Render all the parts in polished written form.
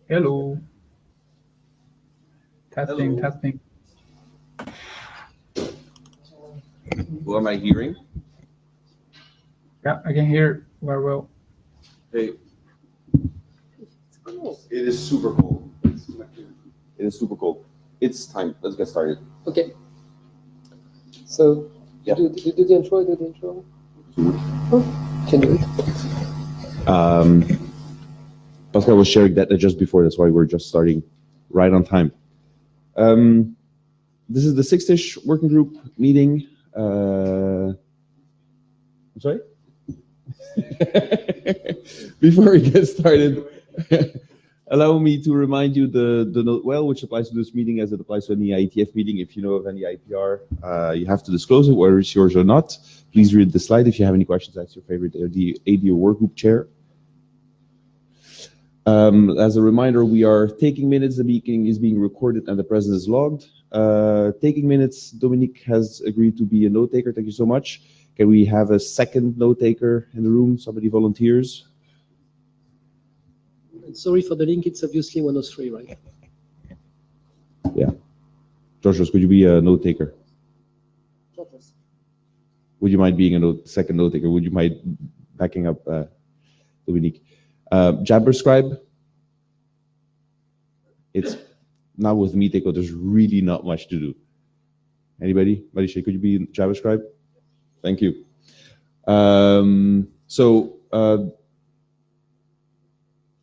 Hello. Testing, Hello, testing. who am I hearing? Yeah, I can hear very well. Hey, it is super cold. It is super cold. It's time. Let's get started. Okay. So, Yeah. do the intro, do the intro. Can do it. Pascal was sharing that just before. That's why we're just starting right on time. This is the 6TISCH working group meeting. I'm sorry? Before we get started, allow me to remind you the note well, which applies to this meeting as it applies to any IETF meeting. If you know of any IPR, you have to disclose it, whether it's yours or not. Please read the slide. If you have any questions, ask your favorite AD or work group chair. As a reminder, we are taking minutes. The meeting is being recorded and the presence is logged. Taking minutes, Dominique has agreed to be a note taker. Thank you so much. Can we have a second note taker in the room? Somebody volunteers? Sorry for the link, it's obviously 103, right? Yeah. Joshua, could you be a note taker? Would you mind being a second note taker? Would you mind backing up Dominique? Jabber scribe. It's now with me, Teco, there's really not much to do. Anybody? Marisha, could you be Jabber scribe? Thank you.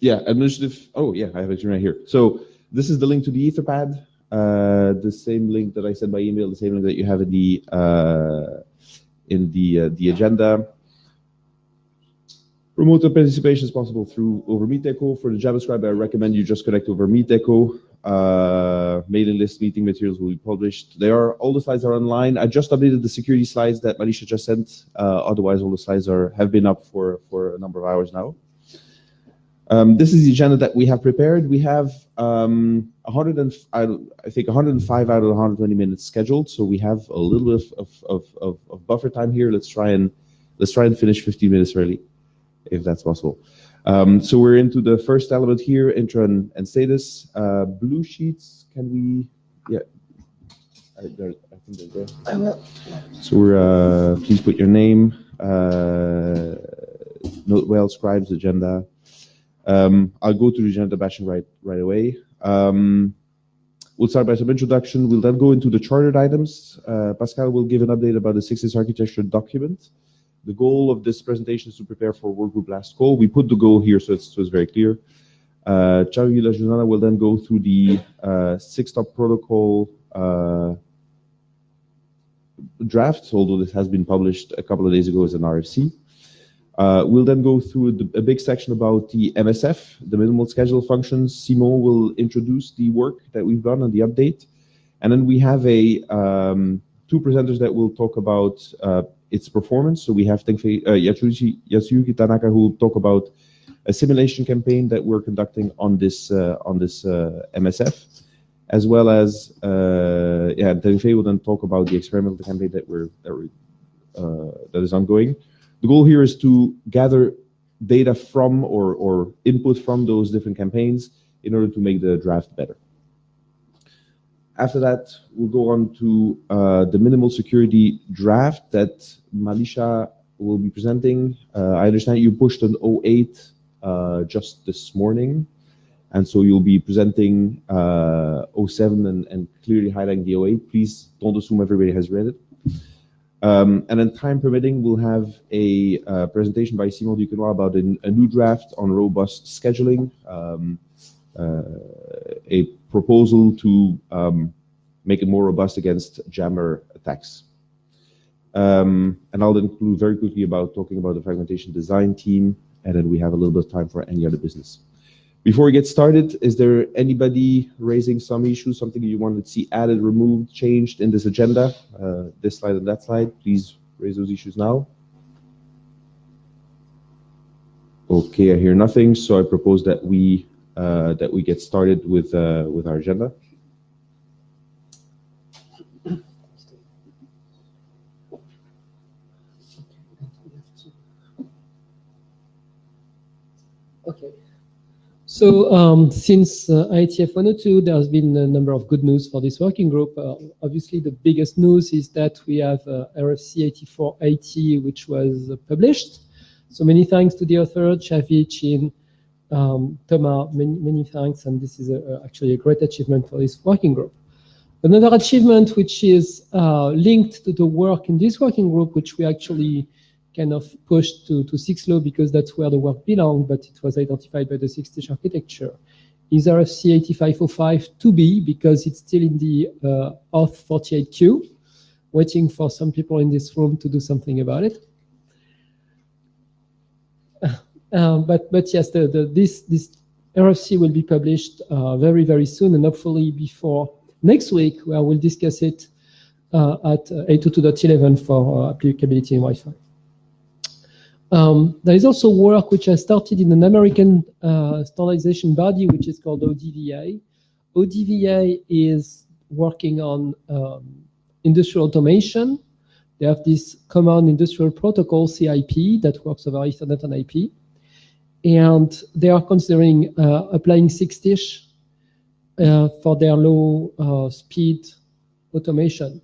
Yeah, administrative. Oh, yeah, I have it right here. So this is the link to the Etherpad. The same link that I sent by email, the same link that you have in the agenda. Remote participation is possible through over MeetEcho. For the JavaScript, I recommend you just connect over MeetEcho. Mailing list meeting materials will be published. All the slides are online. I just updated the security slides that Marisha just sent. Otherwise, all the slides have been up for a number of hours now. This is the agenda that we have prepared. We have 105 out of 120 minutes scheduled, so we have a little bit of buffer time here. Let's try and finish 15 minutes early, if that's possible. So we're into the first element here, intro and status. Blue sheets, can we? Yeah, I think they're there. I will. So we're please put your name, note well, scribes, agenda. I'll go to the agenda bashing right away. We'll start by some introduction. We'll then go into the chartered items. Pascal will give an update about the 6TISCH architecture document. The goal of this presentation is to prepare for workgroup last call. We put the goal here so it's very clear. Xavier Junana will then go through the 6-stop protocol draft, although this has been published a couple of days ago as an RFC. We'll then go through a big section about the MSF, the minimal schedule functions. Simon will introduce the work that we've done on the update. And then we have two presenters that will talk about its performance. So we have Yasuyuki Tanaka, who will talk about a simulation campaign that we're conducting on this MSF, as well as Tenfei will then talk about the experimental campaign that is ongoing. The goal here is to gather data from or input from those different campaigns in order to make the draft better. After that, we'll go on to the minimal security draft that Marisha will be presenting. I understand you pushed an 08 just this morning, and so you'll be presenting 07 and clearly highlighting the 08. Please don't assume everybody has read it. And then time permitting, we'll have a presentation by Simon Duquenois about a new draft on robust scheduling, a proposal to make it more robust against jammer attacks. And I'll then conclude very quickly about talking about the fragmentation design team, and then we have a little bit of time for any other business. Before we get started, is there anybody raising some issues, something you want to see added, removed, changed in this agenda, this slide and that slide? Please raise those issues now. Okay, I hear nothing, so I propose that we get started with our agenda. Okay. So since IETF 102, there has been a number of good news for this working group. Obviously, the biggest news is that we have RFC 8480, which was published. So many thanks to the author, Chavi, Chin, Thomas, many thanks, and this is actually a great achievement for this working group. Another achievement which is linked to the work in this working group, which we actually kind of pushed to 6-law because that's where the work belonged, but it was identified by the 6TISCH architecture, is RFC 8505-2B because it's still in the Auth 48 queue, waiting for some people in this room to do something about it. But yes, this RFC will be published very, very soon, and hopefully before next week, where we'll discuss it at 822.11 for applicability in Wi-Fi. There is also work which has started in an American standardization body, which is called ODVA. ODVA is working on industrial automation. They have this common industrial protocol, CIP, that works over Ethernet and IP. And they are considering applying 6TISCH for their low speed automation.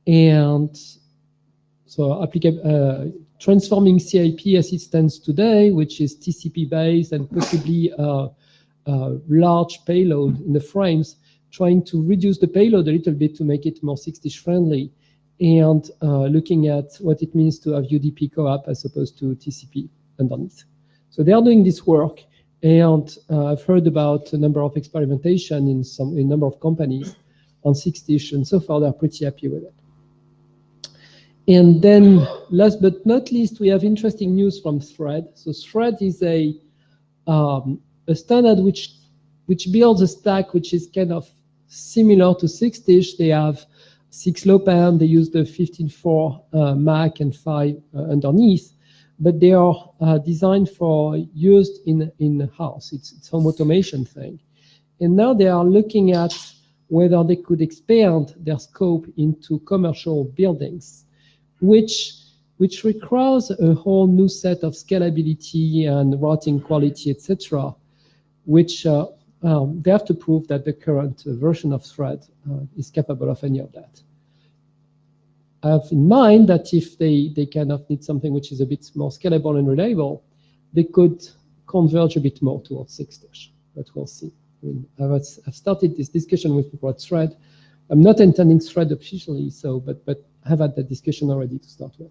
And so transforming CIP as it stands today, which is TCP based and possibly a large payload in the frames, trying to reduce the payload a little bit to make it more 6TISCH friendly, and looking at what it means to have UDP co-op as opposed to TCP underneath. So they are doing this work, and I've heard about a number of experimentation in a number of companies on 6TISCH, and so far they're pretty happy with it. And then, last but not least, we have interesting news from Thread. So Thread is a standard which builds a stack which is kind of similar to 6TISCH. They have 6LoWPAN, they use the 15.4 MAC and 5 underneath, but they are designed for used in-house. It's home automation thing. And now they are looking at whether they could expand their scope into commercial buildings, which requires a whole new set of scalability and routing quality, etc., which they have to prove that the current version of Thread is capable of any of that. I have in mind that if they kind of need something which is a bit more scalable and reliable, they could converge a bit more towards 6TISCH, but we'll see. I mean, I've started this discussion with people at Thread. I'm not intending Thread officially, so but have had that discussion already to start with.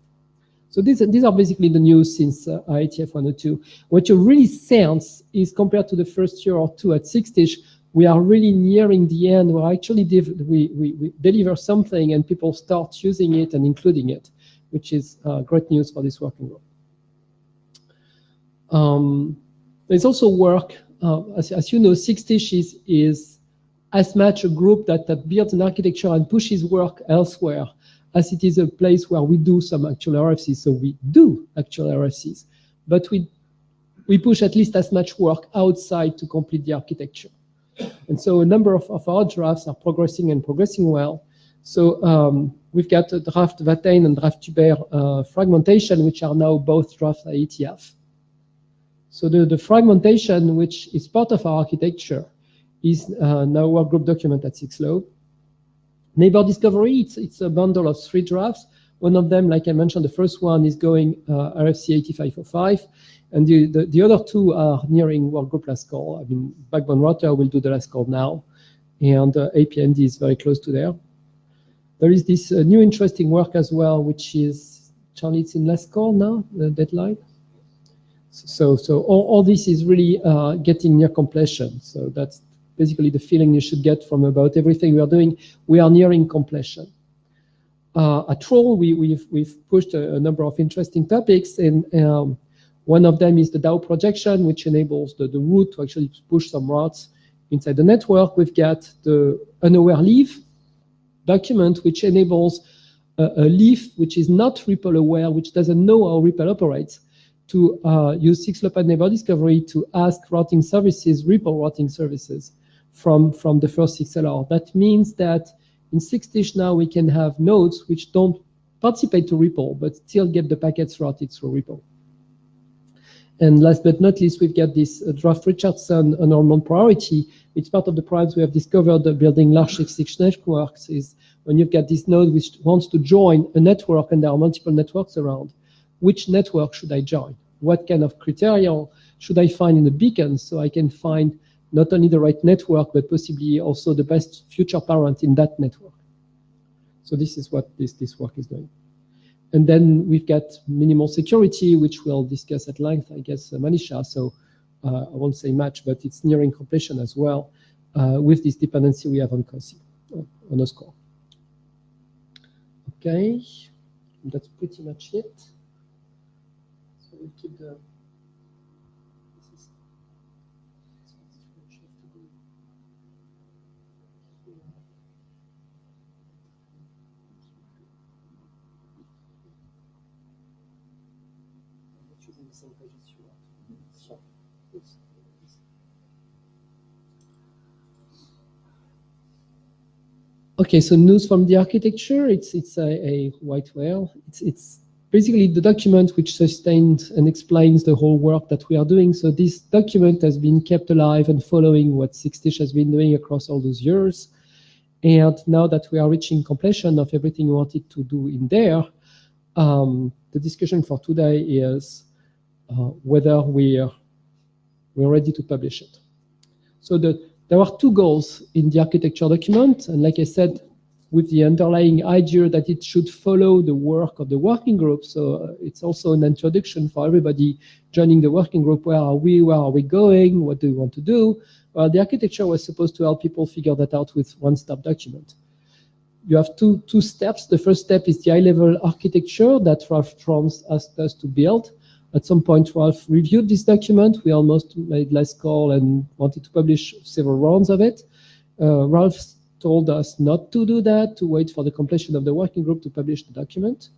So these are basically the news since IETF 102. What you really sense is compared to the first year or two at 6TISCH, we are really nearing the end where actually we deliver something and people start using it and including it, which is great news for this working group. There's also work, as you know, 6TISCH is as much a group that builds an architecture and pushes work elsewhere as it is a place where we do some actual RFCs. So we do actual RFCs, but we push at least as much work outside to complete the architecture. And so a number of our drafts are progressing and progressing well. So we've got a draft Vatain and draft Tuber fragmentation, which are now both draft IETF. So the fragmentation, which is part of our architecture, is now a work group document at 6LoW. Neighbor discovery, it's a bundle of 3 drafts. One of them, like I mentioned, the first one is going RFC 8505, and the other 2 are nearing work group last call. I mean, Backbone Router will do the last call now, and APND is very close to there. There is this new interesting work as well, which is, Charlie, it's in last call now, the deadline. So all this is really getting near completion. So that's basically the feeling you should get from about everything we are doing. We are nearing completion. At Troll, we've pushed a number of interesting topics, and one of them is the DAO projection, which enables the root to actually push some routes inside the network. We've got the unaware leaf document, which enables a leaf which is not Ripple aware, which doesn't know how Ripple operates, to use 6LoWPAN neighbor discovery to ask routing services, Ripple routing services, from the first 6LR. That means that in 6TISCH now we can have nodes which don't participate to Ripple, but still get the packets routed through Ripple. And last but not least, we've got this draft Richardson enrollment priority. It's part of the problems we have discovered building large 6TISCH networks is when you've got this node which wants to join a network and there are multiple networks around, which network should I join? What kind of criteria should I find in the beacon so I can find not only the right network, but possibly also the best future parent in that network? So this is what this work is doing. And then we've got minimal security, which we'll discuss at length, I guess, Manisha. So I won't say much, but it's nearing completion as well with this dependency we have on COSI, on a score. Okay, that's pretty much it. So we'll keep the. Okay, so news from the architecture. It's a white whale. It's basically the document which sustains and explains the whole work that we are doing. So this document has been kept alive and following what 6TISCH has been doing across all those years. And now that we are reaching completion of everything we wanted to do in there, the discussion for today is whether we're ready to publish it. So there are two goals in the architecture document, and like I said, with the underlying idea that it should follow the work of the working group. So it's also an introduction for everybody joining the working group. Where are we going? What do we want to do? The architecture was supposed to help people figure that out with one-stop document. You have two steps. The first step is the high-level architecture that Ralph Tromms asked us to build. At some point, Ralph reviewed this document. We almost made last call and wanted to publish several rounds of it. Ralph told us not to do that, to wait for the completion of the working group to publish the document.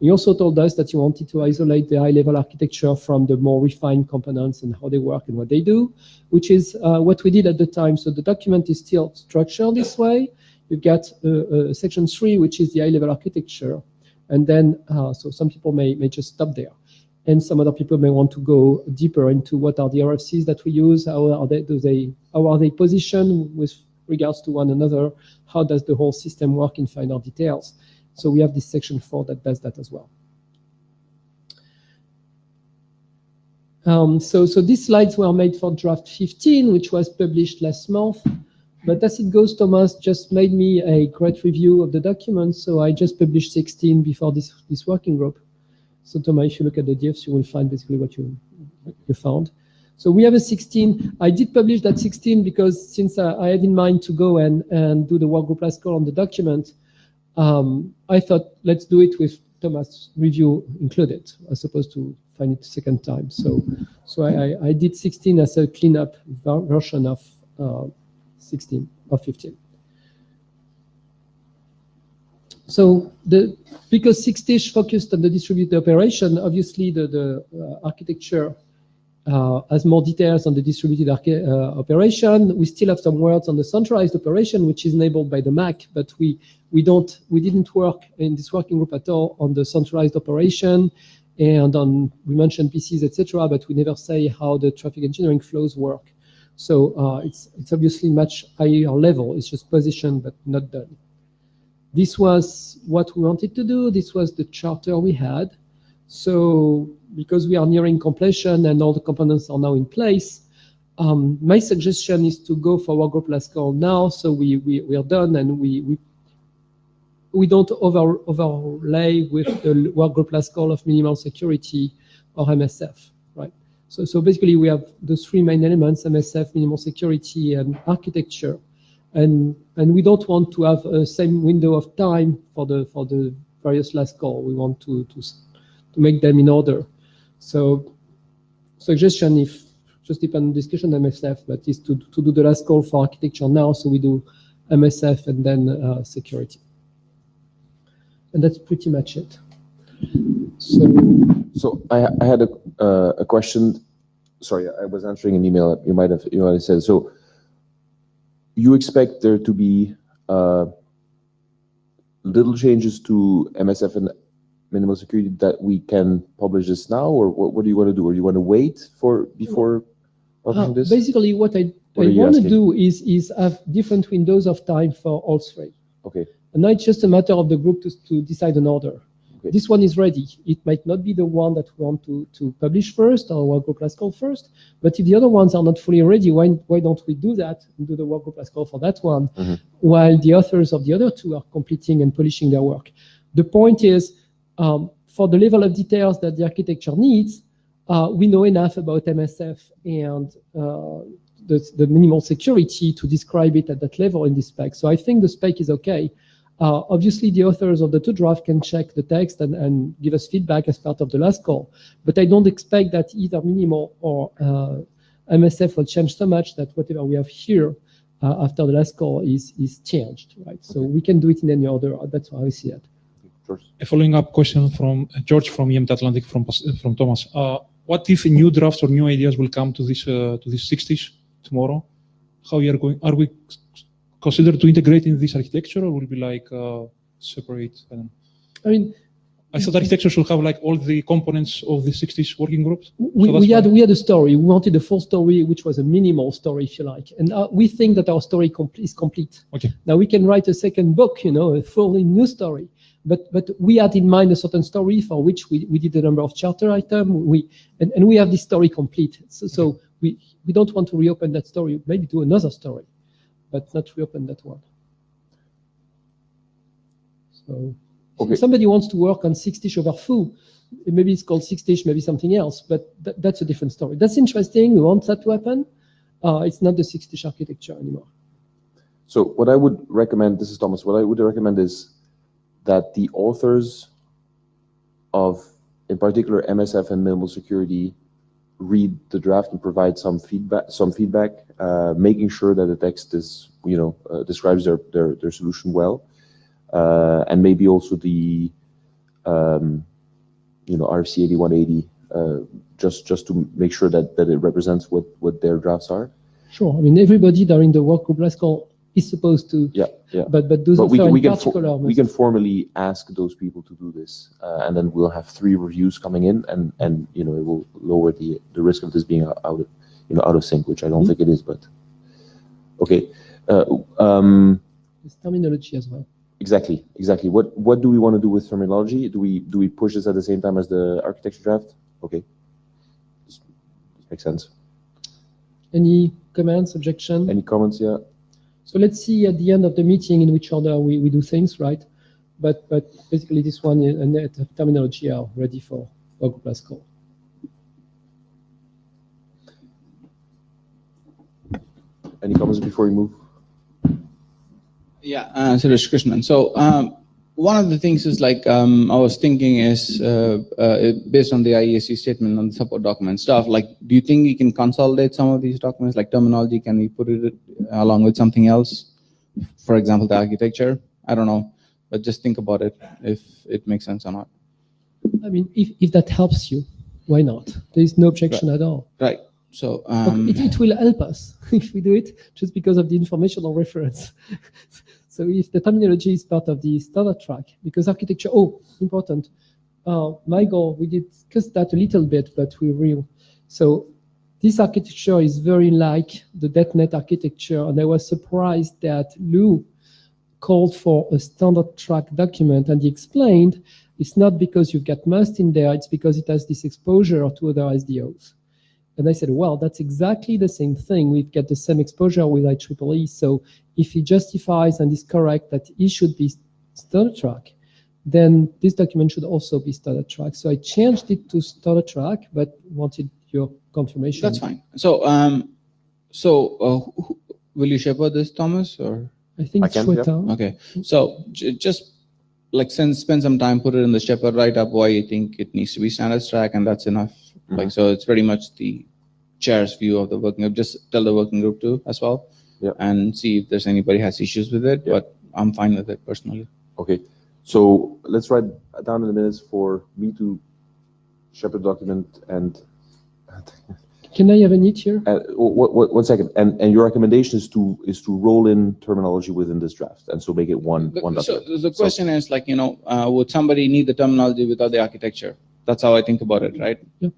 He also told us that he wanted to isolate the high-level architecture from the more refined components and how they work and what they do, which is what we did at the time. So the document is still structured this way. You've got section 3, which is the high-level architecture. And then, so some people may just stop there. And some other people may want to go deeper into what are the RFCs that we use, how are they positioned with regards to one another, how does the whole system work in finer details. So we have this section 4 that does that as well. So these slides were made for draft 15, which was published last month. But as it goes, Thomas just made me a great review of the document, so I just published 16 before this working group. So Thomas, if you look at the diffs, you will find basically what you found. So we have a 16. I did publish that 16 because since I had in mind to go and do the workgroup last call on the document, I thought let's do it with Thomas' review included, as opposed to find it a second time. So I did 16 as a cleanup version of 16 or 15. So because 6TISCH focused on the distributed operation, obviously the architecture has more details on the distributed operation. We still have some words on the centralized operation, which is enabled by the Mac, but we didn't work in this working group at all on the centralized operation, and we mentioned PCs, etc., but we never say how the traffic engineering flows work. So it's obviously much higher level. It's just positioned but not done. This was what we wanted to do. This was the charter we had. So because we are nearing completion and all the components are now in place, my suggestion is to go for workgroup last call now. So we are done and we don't overlay with the workgroup last call of minimal security or MSF, right? So basically we have the three main elements: MSF, minimal security, and architecture. And we don't want to have a same window of time for the various last call. We want to make them in order. So suggestion, if just depend on discussion MSF, but is to do the last call for architecture now. So we do MSF and then security. And that's pretty much it. So I had a question. Sorry, I was answering an email. You might have said so. You expect there to be little changes to MSF and minimal security, that we can publish this now, or what do you want to do? Or you want to wait before publishing this? Basically, what I What are you want to asking? do is have different windows of time for all three. Okay. And now it's just a matter of the group to decide an order. Okay. This one is ready. It might not be the one that we want to publish first or workgroup last call first, but if the other ones are not fully ready, why don't we do that and do the workgroup last call for that one, while the authors of the other two are completing and polishing their work. The point is, for the level of details that the architecture needs, we know enough about MSF and the minimal security to describe it at that level in the spec. So I think the spec is okay. Obviously, the authors of the two drafts can check the text and give us feedback as part of the last call. But I don't expect that either minimal or MSF will change so much that whatever we have here after the last call is changed, right? So we can do it in any order. That's how I see it. George. A following up question from George from EMT Atlantic from Thomas. What if new drafts or new ideas will come to this 6TISCH tomorrow? How are we considered to integrate in this architecture, or will it be like separate? I mean, I thought architecture should have like all the components of the 6TISCH working groups. we had a story. We wanted a full story, which was a minimal story, if you like. And we think that our story is complete. Okay. Now we can write a second book, a fully new story. But we had in mind a certain story for which we did a number of charter items. And we have this story complete. So we don't want to reopen that story. Maybe do another story, but not reopen that one. So if somebody wants to work on 6TISCH over foo, maybe it's called 6TISCH, maybe something else, but that's a different story. That's interesting. We want that to happen. It's not the 6TISCH architecture anymore. So what I would recommend, this is Thomas, what I would recommend is that the authors of, in particular, MSF and minimal security, read the draft and provide some feedback, making sure that the text is, describes their solution well, and maybe also the, RFC 8180, just to make sure that it represents what their drafts are. Sure. I mean, everybody during the workgroup last call is supposed to. Yeah. But those But we can must. formally ask those people to do this, and then we'll have 3 reviews coming in, and it will lower the risk of this being out of sync, which I don't think it is. But okay, It's terminology as well. exactly. What do we want to do with terminology? Do we push this at the same time as the architecture draft? Okay, this makes sense. Any comments, objection? Any comments? Yeah. So let's see at the end of the meeting in which order we do things, right? But basically this one and the terminology are ready for workgroup last call. Any comments before we move? Yeah, Suresh Krishnan. So one of the things is like I was thinking is based on the IESC statement on the support document stuff. Like, do you think you can consolidate some of these documents, like terminology? Can we put it along with something else? For example, the architecture. I don't know, but just think about it if it makes sense or not. I mean, if that helps you, why not? There is no objection at all. Right. So it will help us if we do it just because of the informational reference. So if the terminology is part of the standard track, because architecture, important. Michael, we discussed that a little bit, but so this architecture is very like the .NET architecture, and I was surprised that Lou called for a standard track document, and he explained it's not because you've got Must in there, it's because it has this exposure to other SDOs. And I said, well, that's exactly the same thing. We've got the same exposure with IEEE. So if he justifies and is correct that it should be standard track, then this document should also be standard track. So I changed it to standard track, but wanted your confirmation. that's fine. So will you shepherd this, Thomas, or? I think it's Shweta. Okay. So just like spend some time, put it in the shepherd, write up why you think it needs to be standard track, and that's enough. Like, so it's very much the chair's view of the working group. Just tell the working group to as well, and see if there's anybody has issues with it. But I'm fine with it personally. Okay, so let's write down in the minutes for me to shepherd document and Can I have a need here? One second. And your recommendation is to roll in terminology within this draft, and so make it one document. So the question is like, would somebody need the terminology without the architecture? That's how I think about it, right? Yeah.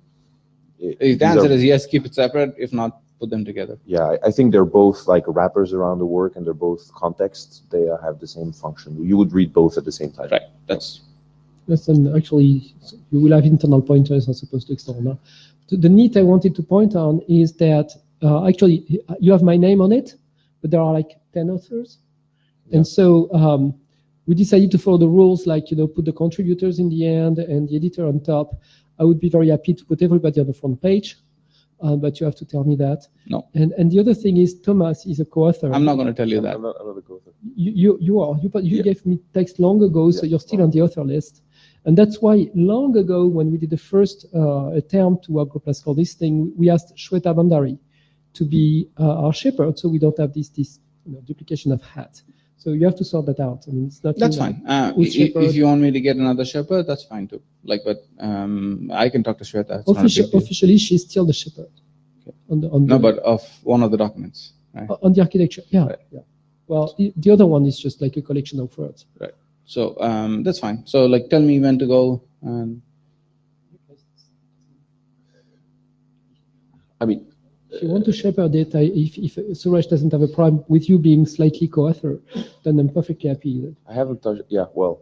If the answer is yes, keep it separate. If not, put them together. Yeah, I think they're both like wrappers around the work, and they're both contexts. They have the same function. You would read both at the same time. Right. That's. Yes, and actually, you will have internal pointers as opposed to external. The need I wanted to point on is that actually you have my name on it, but there are like 10 authors. Yeah. And so we decided to follow the rules, like, put the contributors in the end and the editor on top. I would be very happy to put everybody on the front page, but you have to tell me that. No. And the other thing is Thomas is a co-author. I'm not going to tell you that. I'm not a co-author. You are. You Yeah. gave me text long ago, so Yeah. you're still on the author list. And that's why long ago, when we did the first attempt to classical this thing, we asked Shweta Bandari to be our shepherd, so we don't have this duplication of hats. So you have to sort that out. I mean, it's not. That's fine. If you want me to get another shepherd, that's fine too. Like, but I can talk to Shweta. It's not a big deal. Officially, she's still the shepherd. Okay. No, but of one of the documents. Right? On the architecture, yeah, Right. yeah. Well, the other one is just like a collection of words. Right. So that's fine. So like, tell me when to go. And I mean, if you want to shepherd it, if Suresh doesn't have a problem with you being slightly co-author, then I'm perfectly happy. I haven't touched. Yeah, well,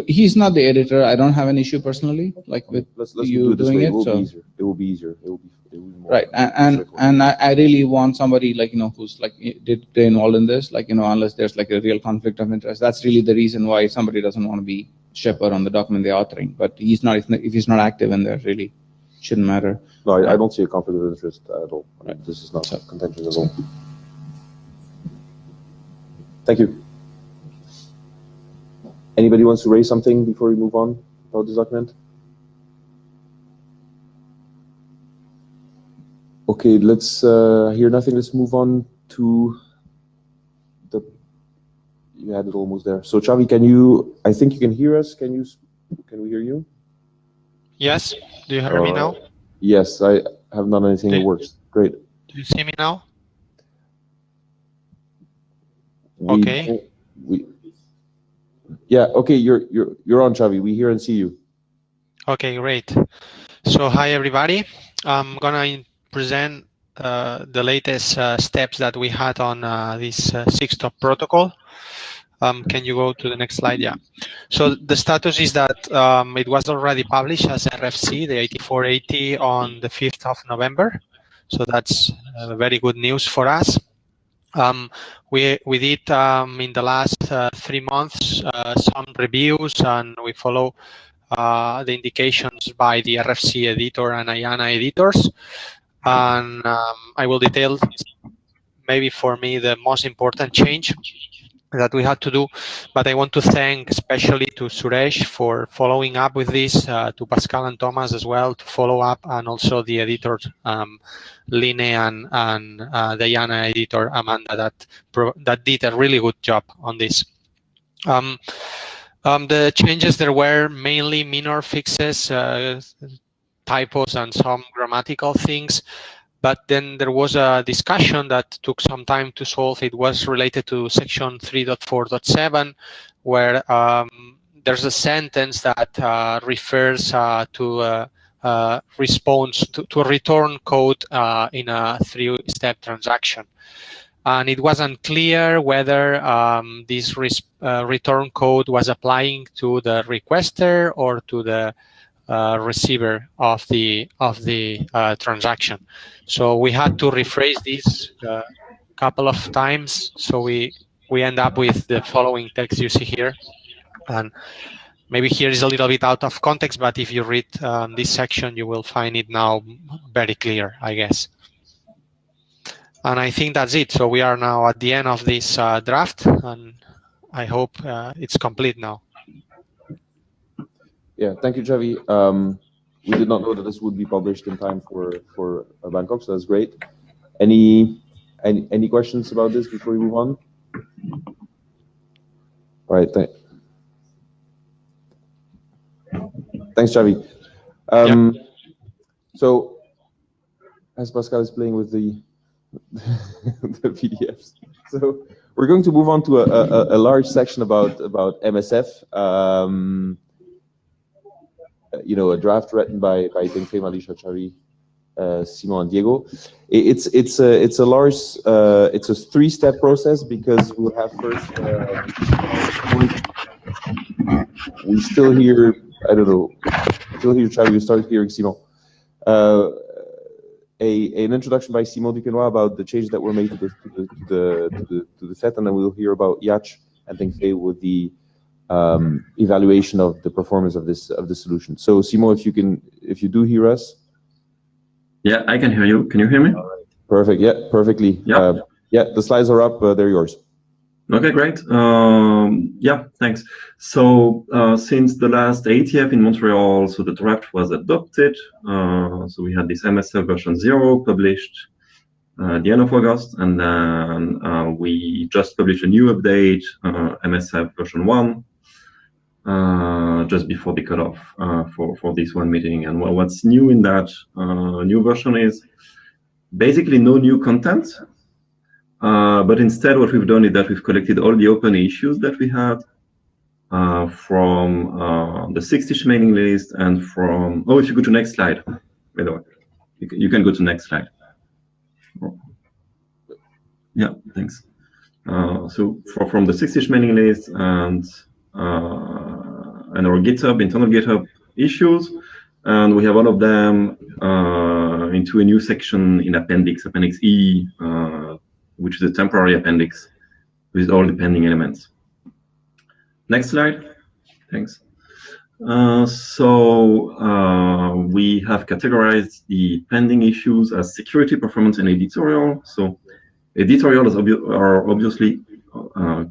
he's not the editor. I don't have an issue personally, like with let's you do it this doing way. it. It will So be easier. It will be easier. It will be more right, and straightforward. I really want somebody like who's like they're involved in this, like unless there's like a real conflict of interest. That's really the reason why somebody doesn't want to be shepherd on the document they're authoring. But he's not. If he's not active in there, really shouldn't matter. No, I don't see a conflict of interest at all. I mean, this is not contentious at all. Thank you. Anybody wants to raise something before we move on about this document? Okay, let's hear nothing. Let's move on to the. You had it almost there. So Xavi, can you? I think you can hear us. Can we hear you? Yes. Do you hear me now? Yes, I have done anything that works. Great. Do you see me now? Okay. Yeah. Okay. You're on, Xavi. We hear and see you. Okay, great. So hi everybody. I'm gonna present the latest steps that we had on this 6-stop protocol. Can you go to the next slide? Yeah. So the status is that it was already published as RFC, the 8480, on the 5th of November. So that's very good news for us. We did in the last 3 months some reviews, and we follow the indications by the RFC editor and IANA editors. And I will detail maybe for me the most important change that we had to do, but I want to thank especially to Suresh for following up with this, to Pascal and Thomas as well to follow up, and also the editors, Line and the IANA editor, Amanda, that did a really good job on this. The changes, there were mainly minor fixes, typos and some grammatical things. But then there was a discussion that took some time to solve. It was related to section 3.4.7, where there's a sentence that refers to a response to a return code in a 3-step transaction. And it was unclear whether this return code was applying to the requester or to the receiver of the transaction. So we had to rephrase this a couple of times. So we end up with the following text you see here. And maybe here is a little bit out of context, but if you read this section, you will find it now very clear, I guess. And I think that's it. So we are now at the end of this draft, and I hope it's complete now. Yeah, thank you, Xavi. We did not know that this would be published in time for Bangkok, so that's great. Any questions about this before we move on? All right, thanks, Xavi. So as Pascal is playing with the the PDFs. So we're going to move on to a large section about MSF. A draft written by Tengfei, Alicia, Chari, Simon, and Diego. It's a large it's a 3-step process, because we'll have first we still hear, I don't know, still hear Chari, we start hearing Simon. An introduction by Simon Duquesnoy about the changes that were made to the set, and then we'll hear about Yach and Tengfei with the evaluation of the performance of the solution. So Simon, if you do hear us. Yeah, I can hear you. Can you hear me? Perfect. Yeah, perfectly. Yeah. The slides are up. They're yours. Okay, great. Yeah, thanks. So since the last IETF in Montreal, so the draft was adopted. So we had this MSF version 0 published at the end of August, and then we just published a new update, MSF version 1, just before the cutoff for this one meeting. And what's new in that new version is basically no new content. But instead, what we've done is that we've collected all the open issues that we had from the 6TISCH mailing list and from, if you go to next slide, by the way, you can go to next slide. Yeah, thanks. So from the 6TISCH mailing list and our GitHub, internal GitHub issues, and we have all of them into a new section in Appendix E, which is a temporary appendix with all the pending elements. Next slide. Thanks. So we have categorized the pending issues as security, performance, and editorial. So editorial are obviously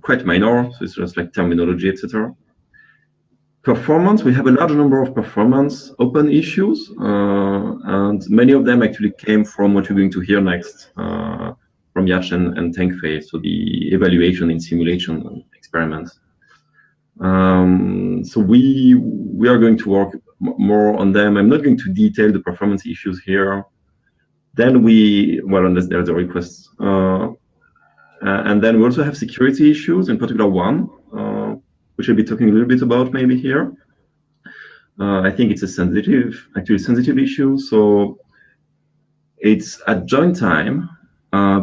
quite minor, so it's just like terminology, etc. Performance, we have a large number of performance open issues, and many of them actually came from what you're going to hear next, from Yach and Tengfei, so the evaluation in simulation experiments. So we are going to work more on them. I'm not going to detail the performance issues here. Then unless there's a request. And then we also have security issues, in particular one, which I'll be talking a little bit about maybe here. I think it's a sensitive issue. So it's at join time,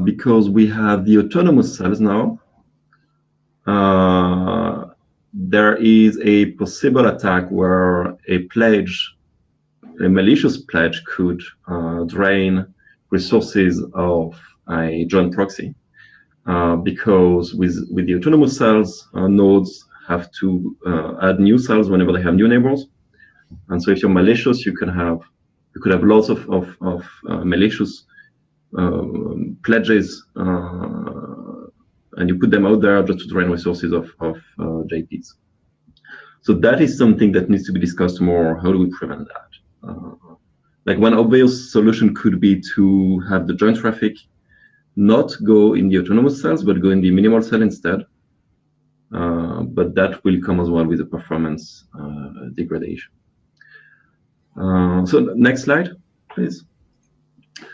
because we have the autonomous cells now. There is a possible attack where a malicious pledge could drain resources of a joint proxy, because with the autonomous cells, nodes have to add new cells whenever they have new neighbors. And so if you're malicious, you could have lots of malicious pledges, and you put them out there just to drain resources of JPs. So that is something that needs to be discussed more. How do we prevent that? Like one obvious solution could be to have the joint traffic not go in the autonomous cells, but go in the minimal cell instead. But that will come as well with the performance degradation. So next slide, please.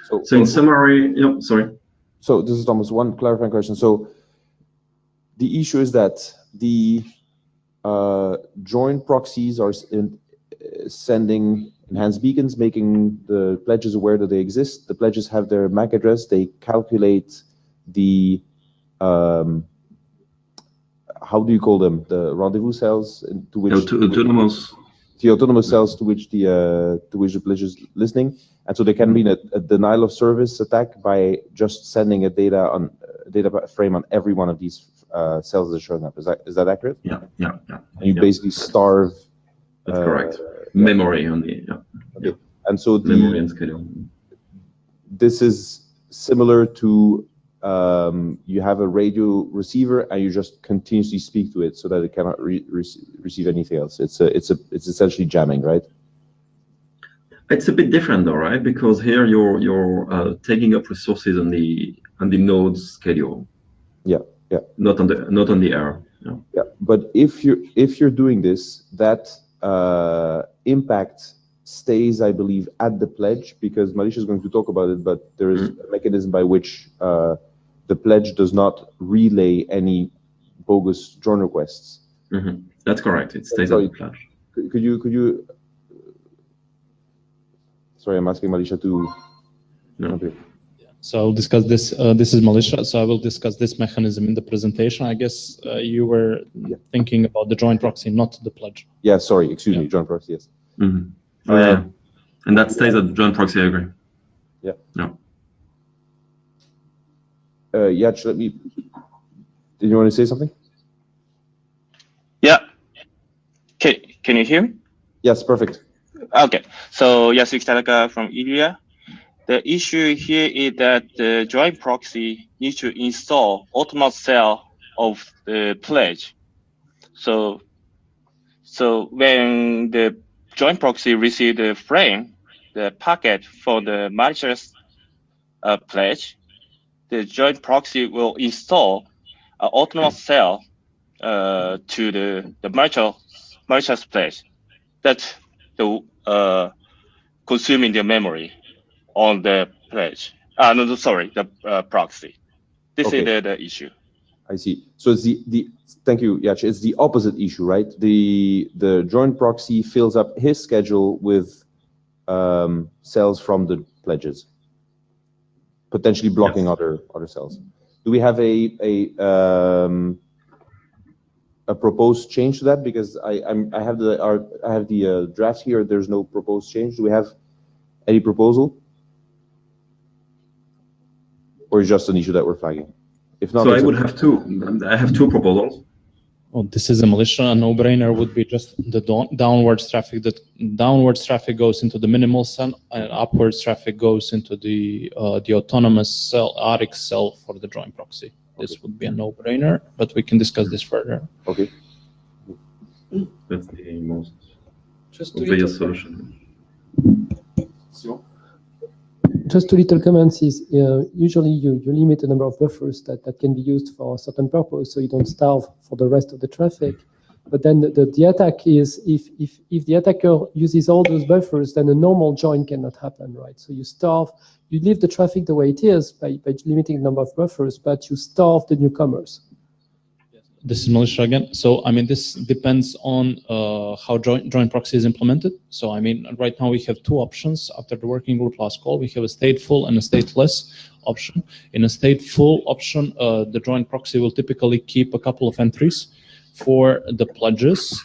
So in summary, sorry. So this is Thomas, one clarifying question. So the issue is that the joint proxies are sending enhanced beacons, making the pledges aware that they exist. The pledges have their MAC address. They calculate the, how do you call them? The rendezvous cells to which the autonomous cells to which the pledge is listening. And so there can be a denial of service attack by just sending a data frame on every one of these cells that are showing up. Is that accurate? Yeah. And you basically starve. That's correct. Memory on the Okay. And so memory and schedule. This is similar to you have a radio receiver and you just continuously speak to it so that it cannot receive anything else. It's essentially jamming, right? It's a bit different though, right? Because here you're taking up resources on the node's schedule. Yeah. Not on the air. Yeah. But if you're doing this, that impact stays, I believe, at the pledge, because Marisha is going to talk about it, but there is a mechanism by which the pledge does not relay any bogus join requests. That's correct. It stays at the pledge. Could you? Sorry, I'm asking Marisha to. No. So I'll discuss this. This is Marisha. So I will discuss this mechanism in the presentation. I guess you were thinking about the joint proxy, not the pledge. Yeah, sorry, excuse me, joint proxy, yes. Oh, yeah. And that stays at joint proxy, I agree. Yeah. No. Yach, did you want to say something? Yeah. Can you hear me? Yes, perfect. Okay. So Yasuki Tanaka from IDEA. The issue here is that the joint proxy needs to install autonomous cell of the pledge. So when the joint proxy receives the frame, the packet for the malicious pledge, the joint proxy will install an autonomous cell to the malicious pledge that the consuming the memory on the pledge. No, sorry, the proxy. This is the issue. I see. So it's thank you, Yach. It's the opposite issue, right? The joint proxy fills up his schedule with cells from the pledges, potentially blocking other cells. Do we have a proposed change to that? Because I have the draft here. There's no proposed change. Do we have any proposal, or is just an issue that we're flagging? If not, so I would have two. I have two proposals. Oh, this is a militia. A no-brainer would be just the downwards traffic. The downwards traffic goes into the minimal cell, and upwards traffic goes into the autonomous cell, RX cell for the joint proxy. This would be a no-brainer, but we can discuss this further. Okay. That's the most obvious solution. Just two little comments is usually you limit the number of buffers that can be used for a certain purpose, so you don't starve for the rest of the traffic. But then the attack is if the attacker uses all those buffers, then a normal join cannot happen, right? So you leave the traffic the way it is by limiting the number of buffers, but you starve the newcomers. This is militia again. So, I mean, this depends on how joint proxy is implemented. So, I mean, right now we have two options after the working group last call. We have a stateful and a stateless option. In a stateful option, the joint proxy will typically keep a couple of entries for the pledges,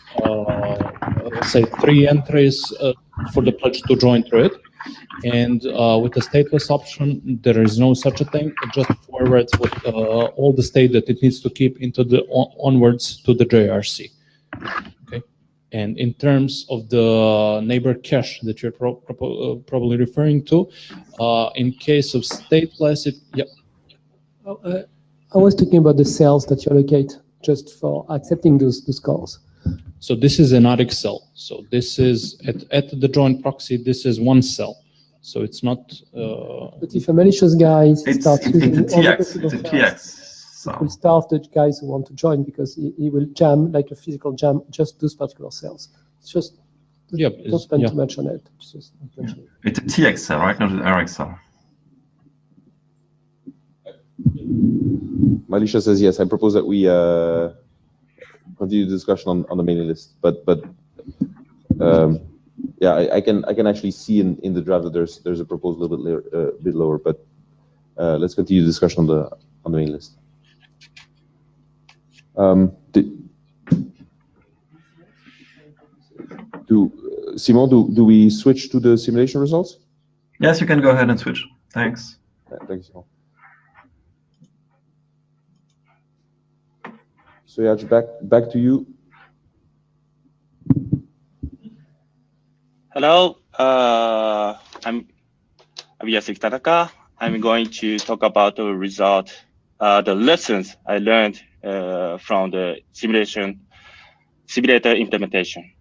say 3 entries for the pledge to join through it. And with the stateless option, there is no such a thing. It just forwards with all the state that it needs to keep into the onwards to the JRC. Okay. And in terms of the neighbor cache that you're probably referring to, in case of stateless, I was talking about the cells that you allocate just for accepting those calls. So this is an RX cell. So this is at the joint proxy. This is one cell. So it's not. But if a malicious guy starts using it's a TX. It will starve the guys who want to join because he will jam like a physical jam just those particular cells. It's just don't spend too much on it. It's just it's a TX cell, right? Not an RX cell. Malisha says yes. I propose that we continue the discussion on the mailing list, but yeah, I can actually see in the draft that there's a proposal a bit lower, but let's continue the discussion on the mailing list. Simon, do we switch to the simulation results? Yes, you can go ahead and switch. Thanks. Thanks, Simon. So yeah, back to you. Hello, I'm Yasuki Tanaka. I'm going to talk about the result, the lessons I learned from the simulator implementation.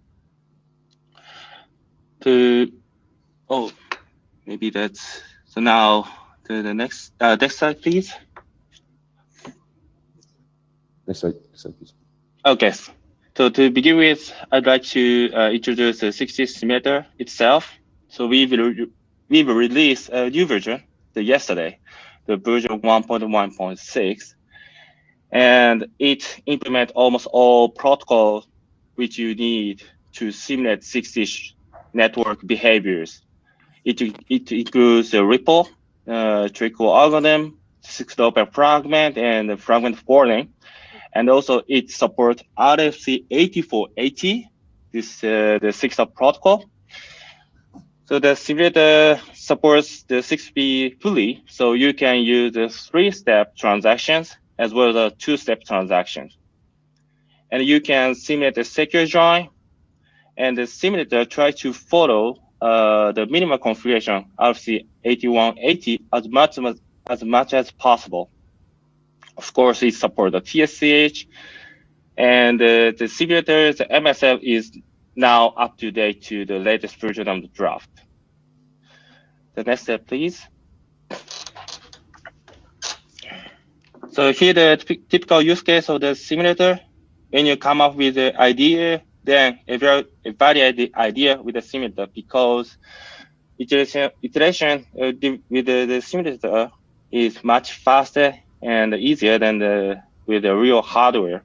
Maybe that's so. Now to the next slide, please. Next slide, please. Okay. So to begin with, I'd like to introduce the 6TISCH simulator itself. So we've released a new version yesterday, the version 1.1.6, and it implements almost all protocols which you need to simulate 6TISCH network behaviors. It includes the ripple, trickle algorithm, 6-loop fragment, and fragment forwarding. And also it supports RFC 8480, this the 6-hop protocol. So the simulator supports the 6P fully, so you can use the 3-step transactions as well as the 2-step transactions. And you can simulate a secure join, and the simulator tries to follow the minimum configuration RFC 8180 as much as possible. Of course, it supports the TSCH, and the simulator, the MSF, is now up to date to the latest version of the draft. The next step, please. So here the typical use case of the simulator. When you come up with the idea, then evaluate the idea with the simulator, because iteration with the simulator is much faster and easier than with the real hardware.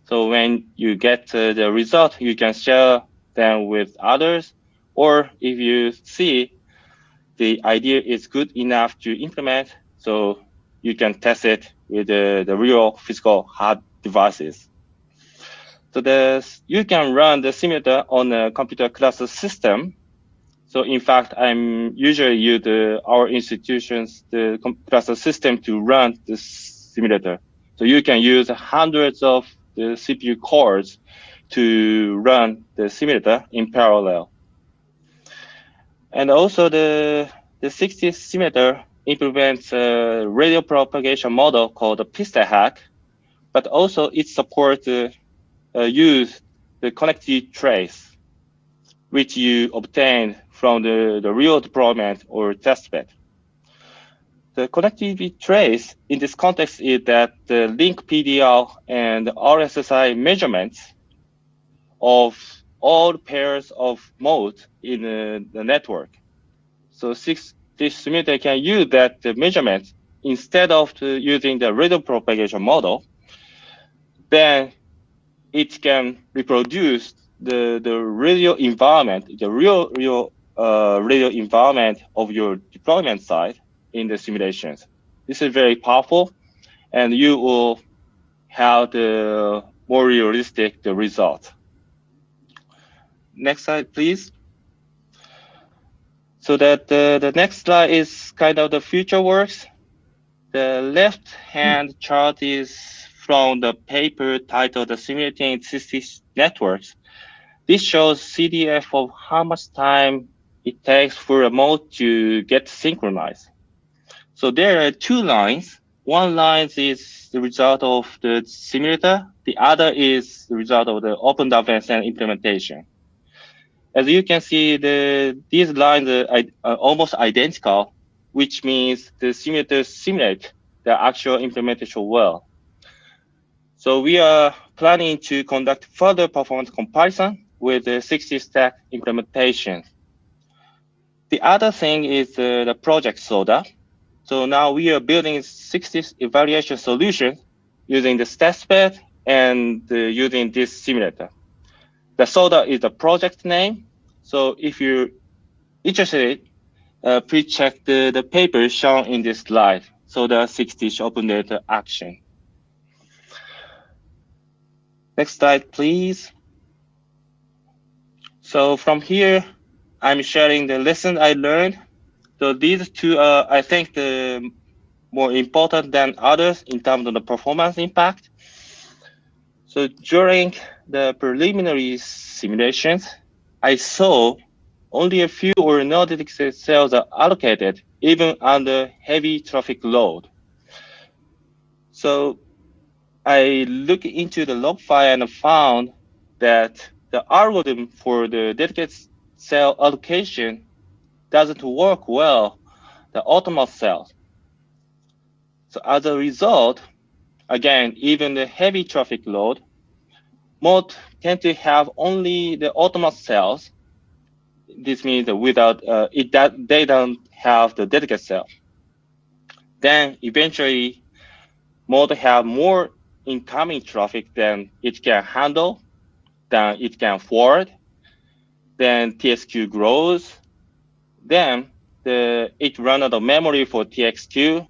So when you get the result, you can share them with others, or if you see the idea is good enough to implement, so you can test it with the real physical hard devices. So you can run the simulator on a computer cluster system. So in fact, I'm usually use our institution's the cluster system to run the simulator. So you can use hundreds of the CPU cores to run the simulator in parallel. And also the 6TISCH simulator implements a radio propagation model called the pistol hack, but also it supports use the connectivity trace, which you obtain from the real deployment or testbed. The connectivity trace in this context is that the link PDL and RSSI measurements of all pairs of modes in the network. So 6TISCH simulator can use that measurement instead of using the radio propagation model. Then it can reproduce the radio environment, the real radio environment of your deployment site in the simulations. This is very powerful, and you will have the more realistic result. Next slide, please. So that the next slide is kind of the future works. The left-hand chart is from the paper titled Simulating 6TISCH Networks. This shows CDF of how much time it takes for a mode to get synchronized. So there are two lines. One line is the result of the simulator. The other is the result of the OpenWFN implementation. As you can see, these lines are almost identical, which means the simulators simulate the actual implementation well. So we are planning to conduct further performance comparison with the 6TISCH stack implementation. The other thing is the project SODA. So now we are building 6TISCH evaluation solution using the testbed and using this simulator. The SODA is the project name. So if you're interested, please check the paper shown in this slide. SODA 6TISCH Open Data Action. Next slide, please. So from here, I'm sharing the lesson I learned. So these two are, I think, the more important than others in terms of the performance impact. So during the preliminary simulations, I saw only a few or no dedicated cells are allocated even under heavy traffic load. So I looked into the log file and found that the algorithm for the dedicated cell allocation doesn't work well, the optimal cells. So as a result, again, even the heavy traffic load, mode tend to have only the autonomous cells. This means that without they don't have the dedicated cell. Then eventually, mode have more incoming traffic than it can handle, than it can forward. Then TSQ grows. Then it runs out of memory for TX2.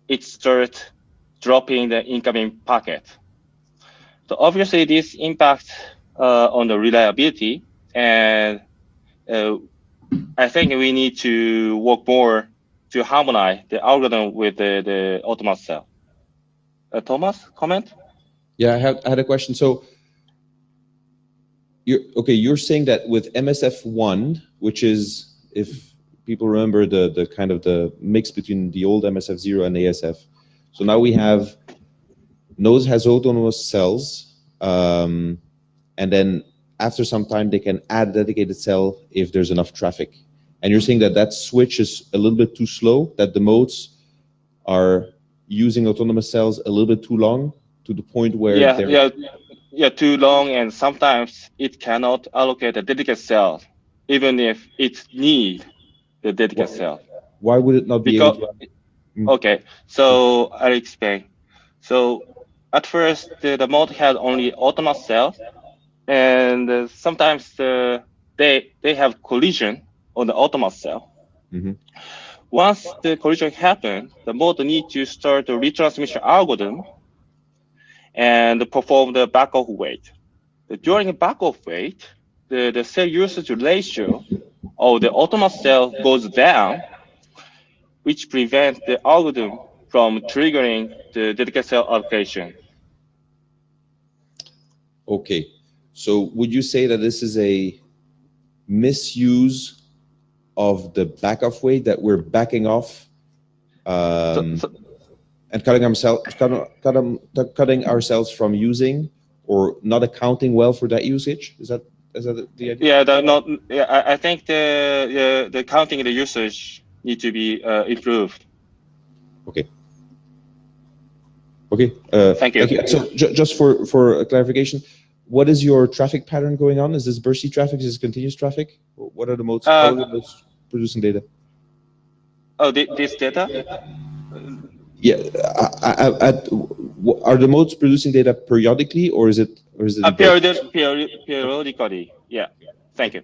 It starts dropping the incoming packet. So obviously, this impacts on the reliability, and I think we need to work more to harmonize the algorithm with the autonomous cell. Thomas, comment? Yeah, I had a question. So, you're saying that with MSF1, which is, if people remember, the kind of the mix between the old MSF0 and ASF. So now we have nodes has autonomous cells, and then after some time they can add a dedicated cell if there's enough traffic. And you're saying that that switch is a little bit too slow, that the modes are using autonomous cells a little bit too long, to the point where too long, and sometimes it cannot allocate a dedicated cell, even if it needs the dedicated cell. Why would it not be able to? Okay, so I'll explain. So at first, the mode had only autonomous cells, and sometimes they have collision on the autonomous cell. Mm-hmm. Once the collision happens, the mode needs to start the retransmission algorithm and perform the backoff wait. During the backoff wait, the cell usage ratio of the autonomous cell goes down, which prevents the algorithm from triggering the dedicated cell allocation. Okay, so would you say that this is a misuse of the backoff wait, that we're backing off and cutting ourselves from using, or not accounting well for that usage? Is that the idea? Yeah, I think the counting the usage need to be improved. Okay. Okay. Thank you. So just for clarification, what is your traffic pattern going on? Is this bursty traffic? Is this continuous traffic? What are the modes? How are the modes producing data? Oh, this data? Yeah. Are the modes producing data periodically, or is it periodically? Yeah. Thank you.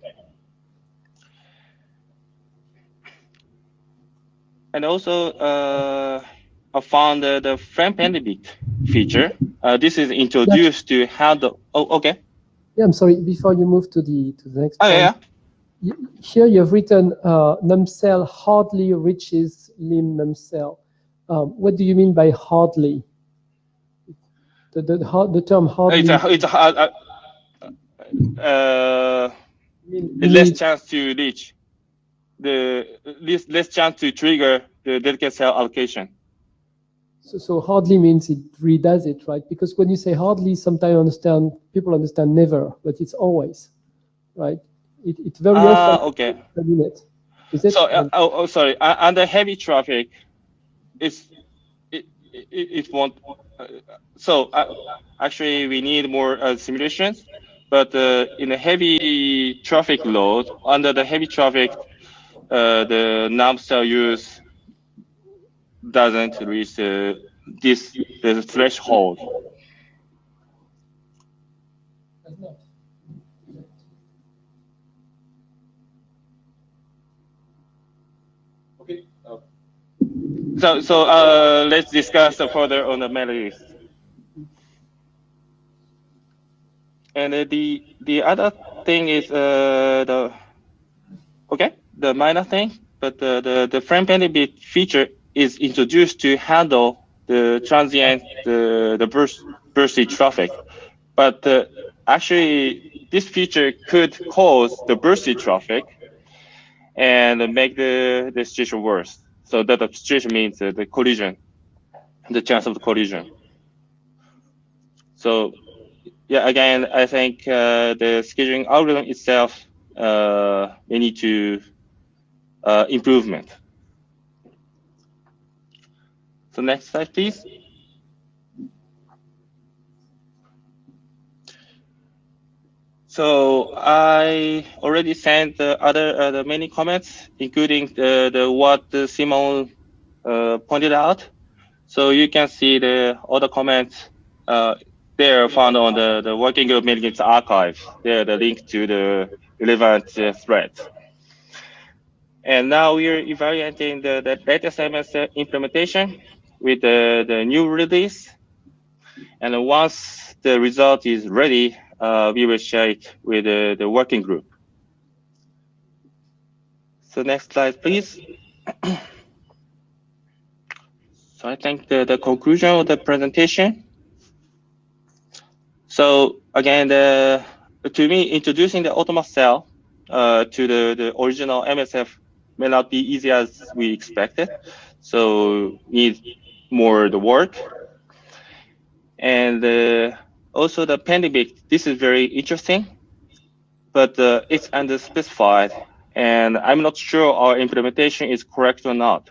And also, I found the frame pending feature. This is introduced to handle. Oh, okay. Yeah, I'm sorry. Before you move to the next point, yeah. Here you have written numcell hardly reaches lim numcell. What do you mean by hardly? The term hardly. It's a hard. Less chance to reach. The less chance to trigger the dedicated cell allocation. So hardly means it redoes it, right? Because when you say hardly, sometimes people understand never, but it's always, right? It's very often okay. a minute. Is it? So sorry. Under heavy traffic, it won't. So actually, we need more simulations. But in a heavy traffic load, under the heavy traffic, the numcell use doesn't reach the threshold. Okay. So let's discuss further on the melodies. And the other thing is the minor thing, but the frame pending bit feature is introduced to handle the transient, the bursty traffic. But actually, this feature could cause the bursty traffic and make the situation worse. So that the situation means the collision, the chance of the collision. So yeah, again, I think the scheduling algorithm itself may need to improvement. So next slide, please. So I already sent the other the many comments, including the what Simon pointed out. So you can see the other comments. They are found on the working group meetings archive. They're the link to the relevant threads. And now we are evaluating the latest MS implementation with the new release. And once the result is ready, we will share it with the working group. So next slide, please. So I think the conclusion of the presentation. So again, to me, introducing the autonomous cell to the original MSF may not be easy as we expected. So need more the work. And also the pandemic, this is very interesting, but it's underspecified. And I'm not sure our implementation is correct or not.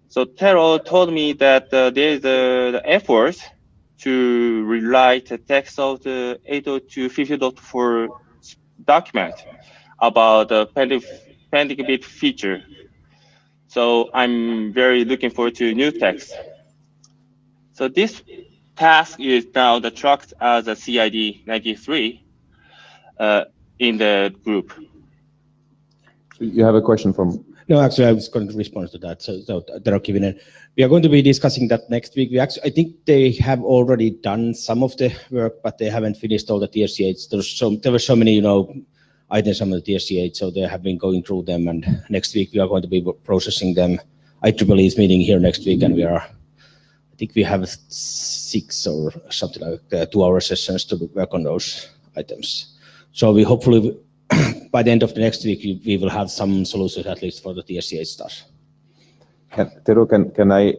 So Tero told me that there is the effort to rewrite the text of the 802.50.4 document about the pandemic feature. So I'm very looking forward to new text. So this task is now the tracked as a CID 93 in the group. You have a question from? No, actually, I was going to respond to that. So there are given it. We are going to be discussing that next week. I think they have already done some of the work, but they haven't finished all the TSCH. There were so many, items on the TSCH, so they have been going through them. And next week we are going to be processing them. IEEE is meeting here next week, and I think we have 6 or something like 2-hour sessions to work on those items. So we hopefully, by the end of the next week, we will have some solutions at least for the TSCH stuff. Tero, can I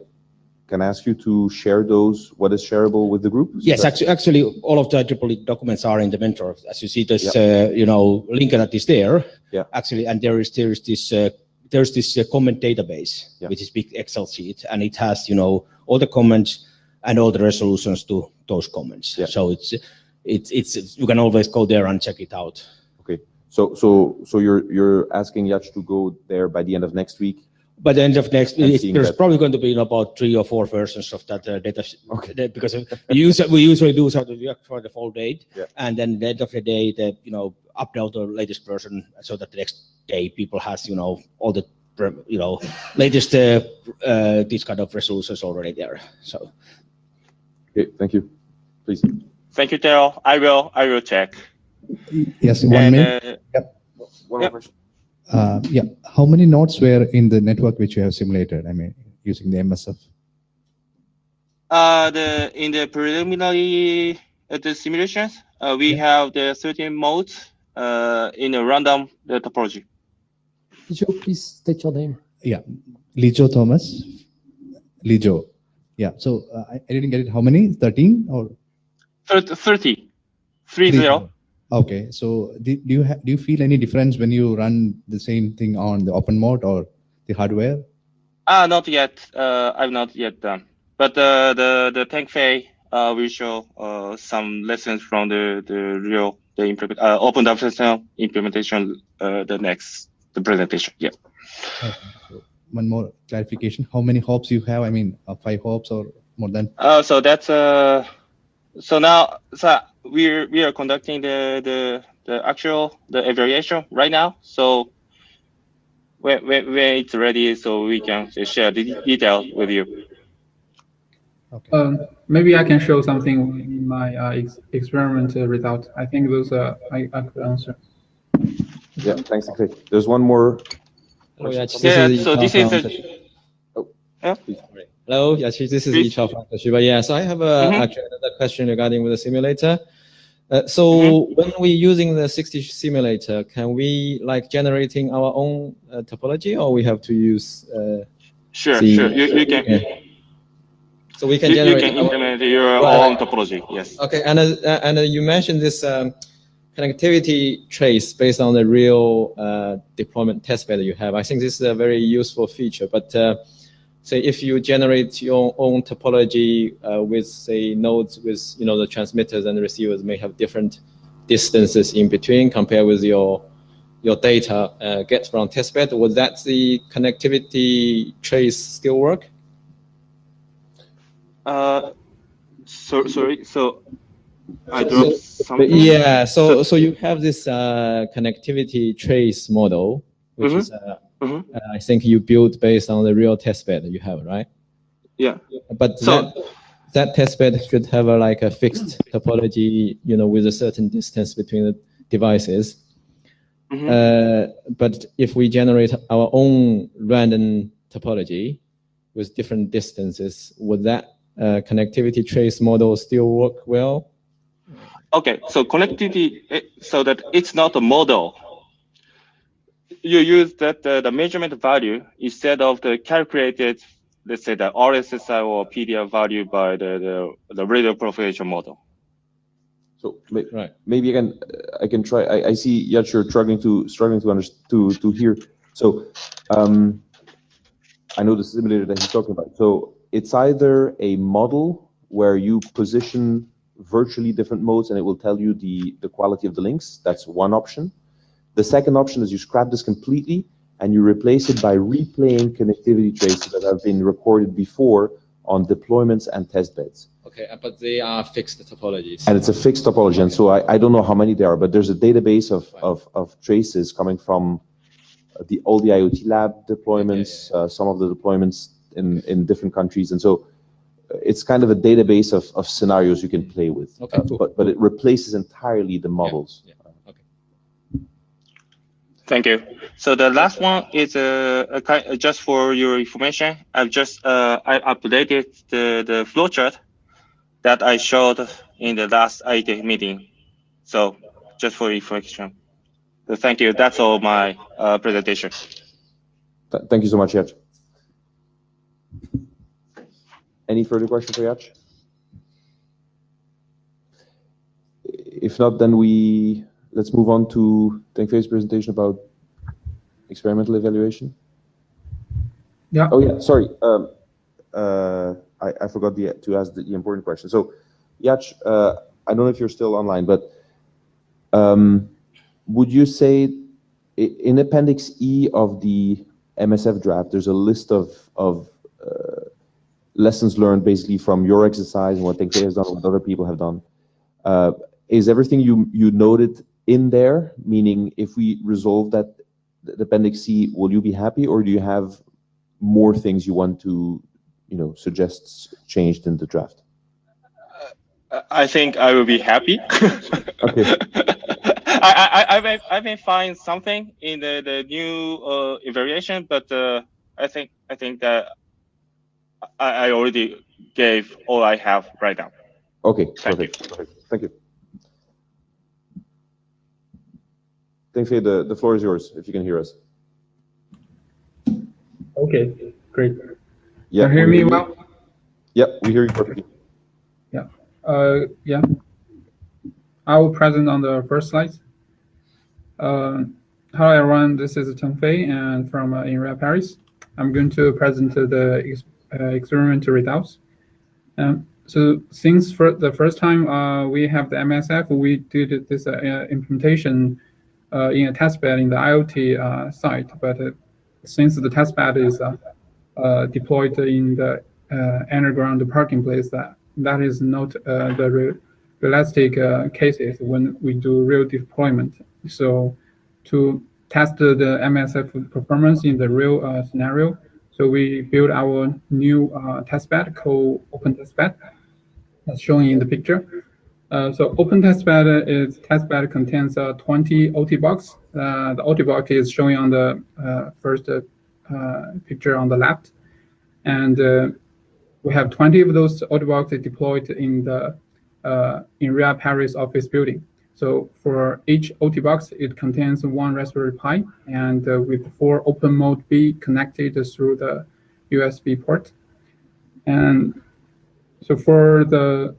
ask you to share those? What is shareable with the group? Yes, actually, all of the IEEE documents are in the mentor. As you see, this link that is there. Yeah. Actually, and there's this comment database, which is big Excel sheet, and it has all the comments and all the resolutions to those comments. Yeah. So it's you can always go there and check it out. Okay. So you're asking Yach to go there by the end of next week? By the end of next week, there's that. probably going to be about 3 or 4 versions of that data. Okay. Because we usually do something for the full date, Yeah. and then at the end of the day, upload the latest version so that the next day people has all the latest these kind of resolutions already there. So. Okay. Thank you. Please. Thank you, Tero. I will check. Yes, one minute. One more question. Yeah. How many nodes were in the network which you have simulated? I mean, using the MSF. In the preliminary the simulations, we have the 13 modes in a random topology. Could you please state your name? Yeah, Lijo Thomas. Lijo. Yeah. So I didn't get it. How many? 13 or 30. 30. Okay. So do you feel any difference when you run the same thing on the open mode or the hardware? Not yet. I've not yet done. But the TankFei will show some lessons from the real open data system implementation. The presentation. Yeah. Okay. So one more clarification. How many hops you have? I mean, 5 hops or more than? So that's so now we are conducting the actual evaluation right now. So when it's ready, so we can share the detail with you. Okay. Maybe I can show something in my experiment result. I think those I could answer. Yeah. Thanks. Okay. There's one more. Hello, Yachi. So this is Hello, Yachi. This is Yichao from Toshiba. Yeah, so I have actually another question regarding with the simulator. So when we're using the 6TISCH simulator, can we generating our own topology, or we have to use? Sure. You can. Yeah. So we can you generate. can implement your own topology. Yes. Okay, and you mentioned this connectivity trace based on the real deployment testbed you have. I think this is a very useful feature. But say if you generate your own topology with say nodes with the transmitters and the receivers may have different distances in between compared with your data get from testbed. Would that the connectivity trace still work? Sorry. So I dropped something. Yeah. So you have this connectivity trace model, which is I think you built based on the real testbed you have, right? Yeah. But that testbed should have like a fixed topology, with a certain distance between the devices. But if we generate our own random topology with different distances, would that connectivity trace model still work well? Okay, so connectivity, so that it's not a model. You use that the measurement value instead of the calculated, let's say the RSSI or PDI value by the radio propagation model. So maybe again, I can try. I see Yach, you're struggling to hear. So I know the simulator that he's talking about. So it's either a model where you position virtually different modes and it will tell you the quality of the links. That's one option. The second option is you scrap this completely and you replace it by replaying connectivity traces that have been recorded before on deployments and test beds. Okay, but they are fixed topologies. And it's a fixed topology. And so I don't know how many there are, but there's a database of traces coming from all the IoT lab deployments, some of the deployments in different countries. And so it's kind of a database of scenarios you can play with. Okay, cool. But it replaces entirely the models. Yeah. Thank you. So the last one is just for your information. I've just I updated the flowchart that I showed in the last IETF meeting. So just for information. So thank you. That's all my presentation. Thank you so much, Yach. Any further questions for Yach? If not, then let's move on to Deng Fei's presentation about experimental evaluation. Yeah. Oh yeah, sorry. I forgot to ask the important question. So, Yach, I don't know if you're still online, but would you say in Appendix E of the MSF draft, there's a list of lessons learned basically from your exercise and what Deng Fei has done, what other people have done. Is everything you noted in there? Meaning, if we resolve that, the Appendix C, will you be happy, or do you have more things you want to, suggest changed in the draft? I think I will be happy. Okay. I may find something in the new evaluation, but I think that I already gave all I have right now. Okay. Thank you. Perfect. Thank you. Deng Fei, the floor is yours, if you can hear us. Okay, great. Yeah, Can you hear me well? Yep, we hear you perfectly. Yeah. Yeah. I will present on the first slide. Hello everyone, this is Deng Fei and from INRIA Paris. I'm going to present the experimental results. So since the first time we have the MSF, we did this implementation in a testbed in the IoT site, but since the testbed is deployed in the underground parking place, that is not the realistic cases when we do real deployment. So to test the MSF performance in the real scenario, so we built our new testbed called Open Testbed, as shown in the picture. So Open Testbed contains 20 OT box. The OT box is showing on the first picture on the left, and we have 20 of those OT boxes deployed in the INRIA Paris office building. So for each OT box, it contains one Raspberry Pi, and with 4 open mode B connected through the USB port. And so for the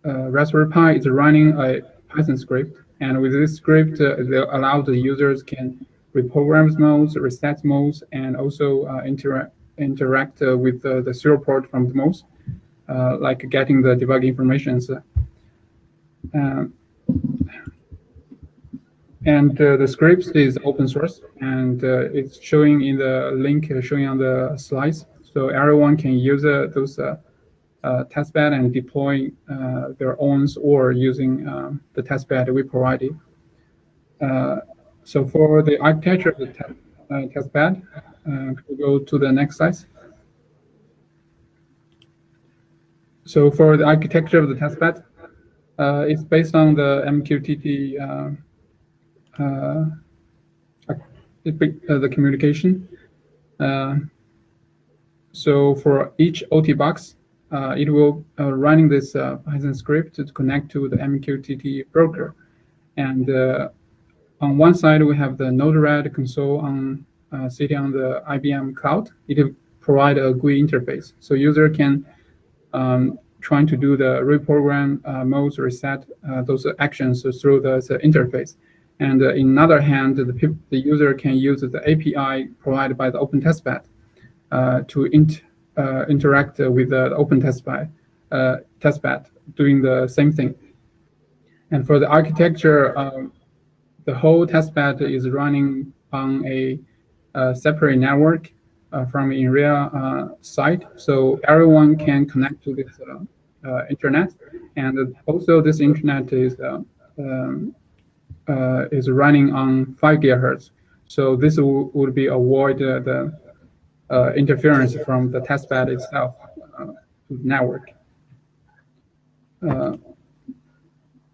Raspberry Pi is running a Python script, and with this script, it allows the users can reprogram modes, reset modes, and also interact with the serial port from the modes, like getting the debug information. And the scripts is open source, and it's showing in the link showing on the slides. So everyone can use those testbed and deploy their own or using the testbed we provided. So for the architecture of the testbed, could we go to the next slide? So for the architecture of the testbed, it's based on the MQTT the communication. So for each OT box, it will running this Python script to connect to the MQTT broker. And on one side, we have the Node-RED console on sitting on the IBM cloud. It will provide a GUI interface, so user can trying to do the reprogram modes, reset those actions through the interface. And in another hand, the user can use the API provided by the Open Testbed to interact with the Open Testbed, doing the same thing. And for the architecture, the whole testbed is running on a separate network from INRIA site, so everyone can connect to this internet. And also, this internet is running on 5 GHz. So this would be avoid the interference from the testbed itself to the network.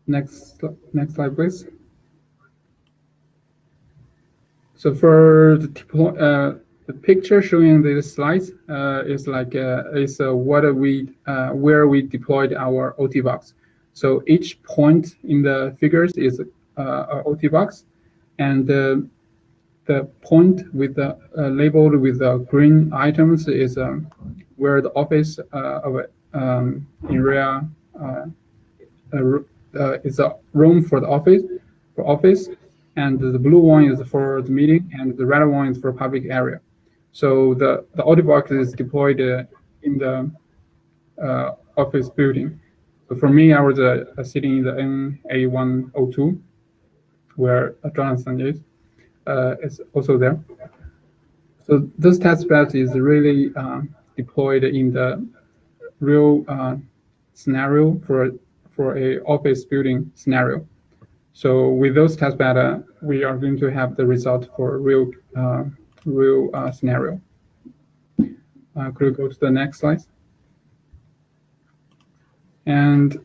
Next slide, please. So for the picture showing these slides is like what where we deployed our OT box. So each point in the figures is a OT box, and the point with the labeled with the green items is where the office of INRIA is a room for the office, and the blue one is for the meeting, and the red one is for public area. So the OT box is deployed in the office building. So for me, I was sitting in the NA102, where Jonathan is. It's also there. So this testbed is really deployed in the real scenario for a office building scenario. So with those testbed, we are going to have the result for real scenario. Could we go to the next slide? And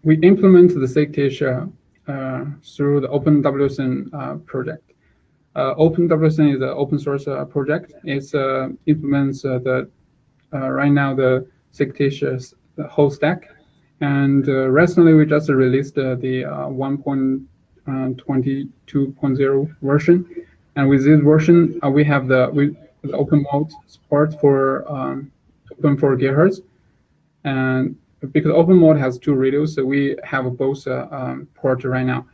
we implement the SIG-TISCH through the OpenWSN project. OpenWSN is an open source project. It implements right now the SIG-TISCH the whole stack. And recently, we just released the 1.22.0 version. And with this version, we have the open mode support for 2.4 GHz. And because open mode has 2 radios, so we have both ports right now.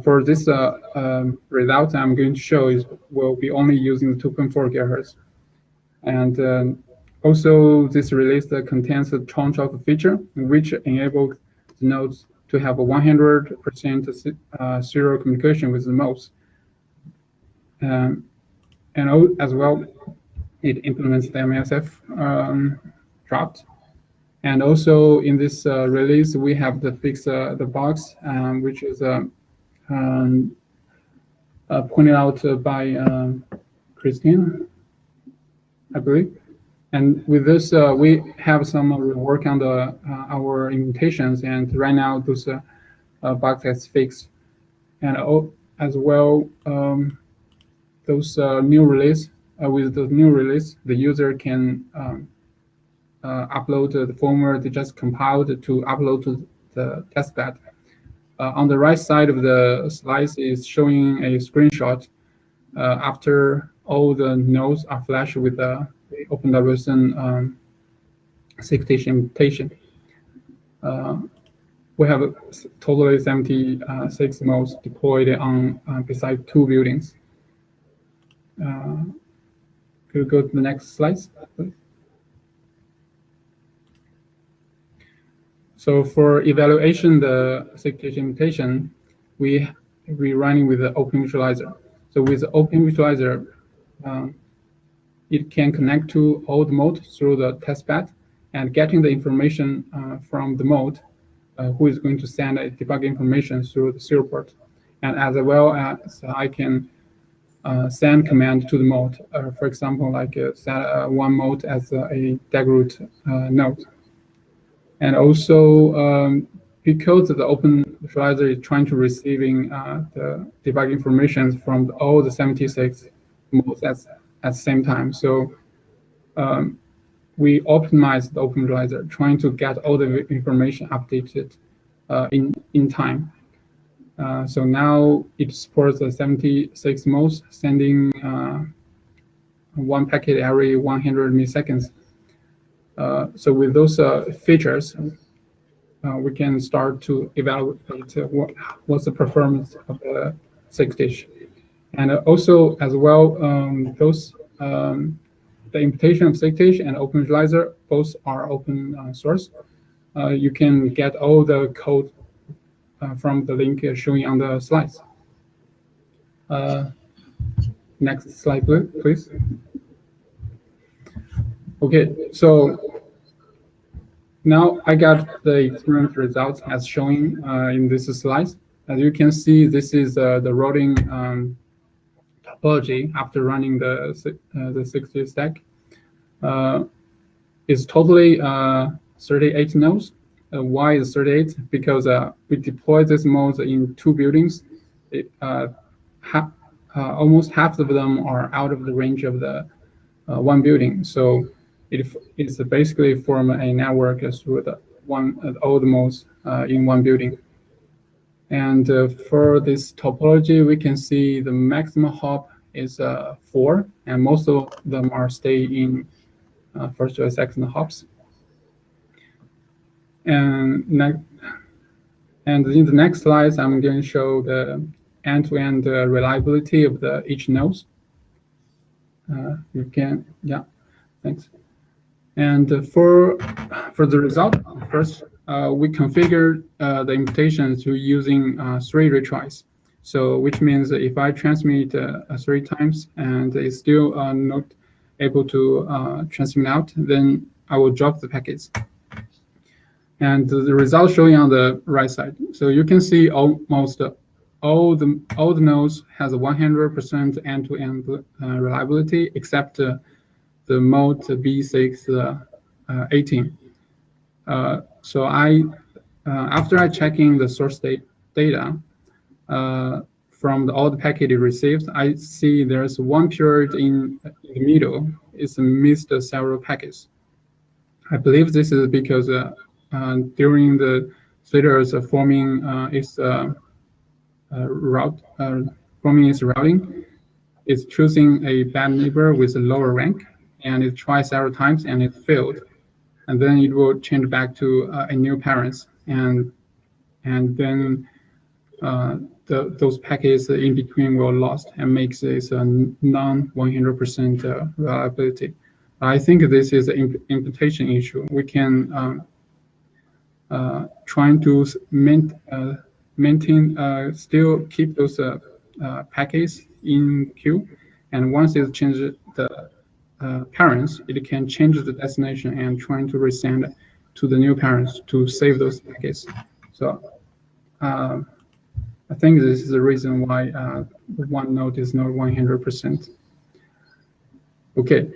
For this result I'm going to show we'll be only using the 2.4 GHz. And also, this release contains a tranche of feature which enables the nodes to have a 100% serial communication with the modes. And as well, it implements the MSF draft. And also in this release, we have the fix the box, which is pointed out by Christine, I believe. And with this, we have some work on our implementations, and right now those bugs is fixed. And as well, those new release with the new release, the user can upload the firmware they just compiled to upload to the testbed. On the right side of the slides is showing a screenshot after all the nodes are flashed with the OpenWSN SIG-TISCH implementation. We have totally 76 modes deployed on beside 2 buildings. Could we go to the next slide, please? So for evaluation the SIG-TISCH implementation, we we're running with the Open Visualizer. So with the Open Visualizer, it can connect to all the mode through the testbed and getting the information from the mode, who is going to send a debug information through the serial port. And as well as I can send command to the mode. For example, like set one mode as a degroot node. And also, because the Open Visualizer is trying to receiving the debug information from all the 76 modes at the same time. So we optimize the Open Visualizer, trying to get all the information updated in time. So now it supports the 76 modes, sending one packet every 100 milliseconds. So with those features, we can start to evaluate what's the performance of the 6TISCH. And also, as well, the implementation of 6TISCH and Open Visualizer both are open source. You can get all the code from the link showing on the slides. Next slide, please. Okay, so now I got the experiment results as shown in this slide. As you can see, this is the routing topology after running the 6TISCH stack. It's totally 38 nodes. Why is 38? Because we deployed this mode in 2 buildings. Almost half of them are out of the range of the 1 building. So it's basically form a network through all the modes in 1 building. And for this topology, we can see the maximum hop is 4, and most of them are stay in first or second hops. And in the next slides, I'm going to show the end-to-end reliability of each node. You can, yeah, thanks. And for the result, first we configured the implementation to using 3 retries. So which means that if I transmit 3 times and it's still not able to transmit out, then I will drop the packets. And the result showing on the right side. So you can see almost all the nodes has a 100% end-to-end reliability, except the mode B618. So after I checking the source data from all the packet received, I see there's one period in the middle. It's missed several packets. I believe this is because during the splitters forming its routing, it's choosing a bad neighbor with a lower rank, and it tries several times and it failed, and then it will change back to a new parents, and then those packets in between will lost and makes this a non 100% reliability. I think this is an implementation issue. We can trying to maintain, still keep those packets in queue, and once it changes the parents, it can change the destination and trying to resend to the new parents to save those packets. So I think this is the reason why one node is not 100%. Okay,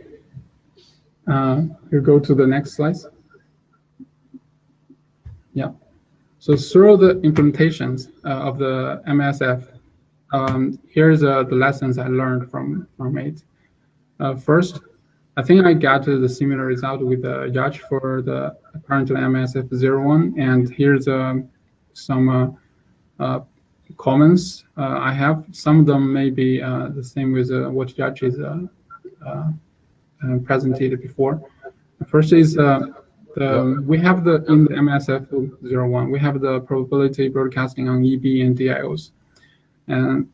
you go to the next slide. Yeah. So through the implementations of the MSF, here's the lessons I learned from it. First, I think I got the similar result with the Yacht for the currently MSF01, and here's some comments I have. Some of them may be the same with what Yacht is presented before. First is we have in the MSF01, we have the probability broadcasting on EB and DIOs, and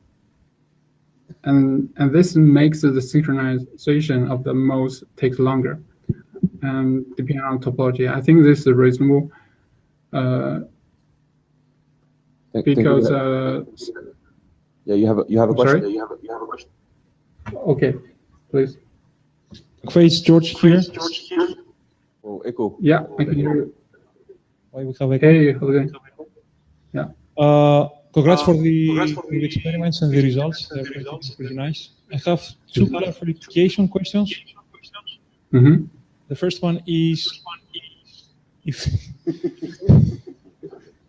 this makes the synchronization of the modes take longer, depending on topology. I think this is reasonable because Yeah, you have a I'm question. sorry? Okay, please. Okay, it's George here. Oh, echo. Yeah, I can hear you. Why we have echo? Hey, how's it going? Yeah. Congrats for the experiments and the results. They're pretty nice. I have two clarification questions. Mm-hmm. The first one is if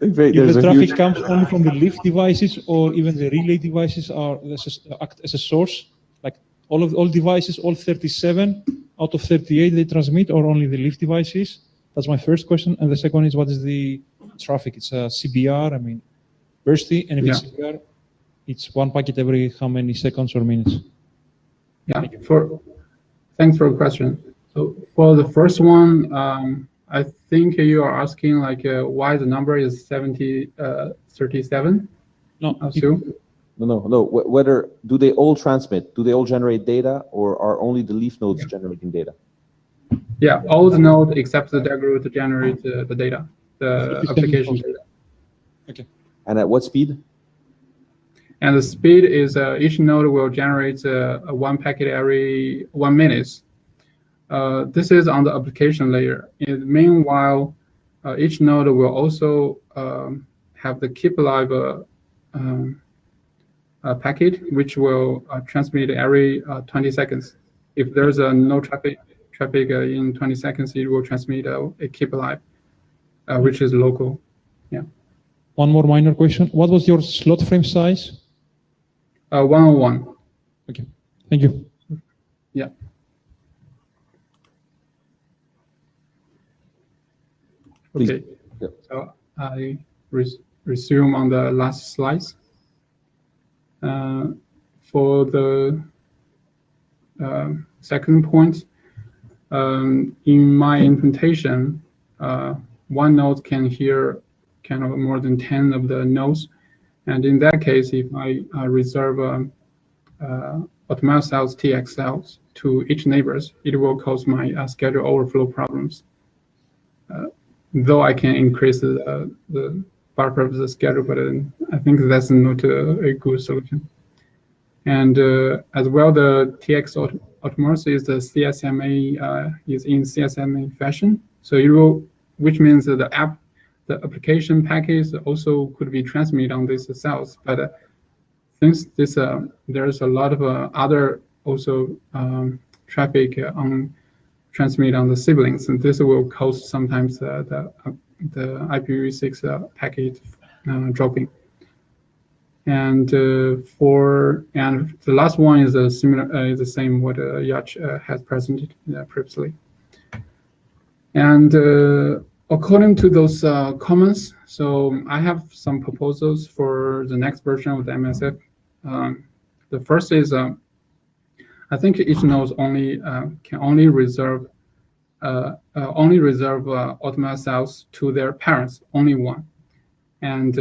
the traffic comes only from the lift devices or even the relay devices act as a source, like all devices, all 37 out of 38 they transmit, or only the lift devices? That's my first question. And the second is, what is the traffic? It's a CBR, I mean, bursty, and if it's CBR, it's one packet every how many seconds or minutes? Yeah, thanks for the question. So for the first one, I think you are asking like why the number is 37. No. Whether do they all transmit? Do they all generate data, or are only the leaf nodes generating data? Yeah, all the nodes except the DAG root generate the data, the application data. Okay. And at what speed? And the speed is each node will generate one packet every 1 minute. This is on the application layer. Meanwhile, each node will also have the keep alive packet, which will transmit every 20 seconds. If there's no traffic in 20 seconds, it will transmit a keep alive, which is local. Yeah. One more minor question. What was your slot frame size? 101. Okay. Thank you. Yeah. Okay. Yep. So I resume on the last slides. For the second point, in my implementation, one node can hear kind of more than 10 of the nodes. And in that case, if I reserve automatic cells, TX cells to each neighbors, it will cause my schedule overflow problems. Though I can increase the buffer of the schedule, but I think that's not a good solution. And as well, the TX automacy is the CSMA is in CSMA fashion. So it will, which means that the application package also could be transmitted on these cells. But since this there's a lot of other also traffic on transmit on the siblings, and this will cause sometimes the IPv6 packet dropping. And the last one is a similar, the same what Yash has presented previously. And according to those comments, so I have some proposals for the next version of the MSF. The first is I think each node can only reserve automatic cells to their parents, only one. And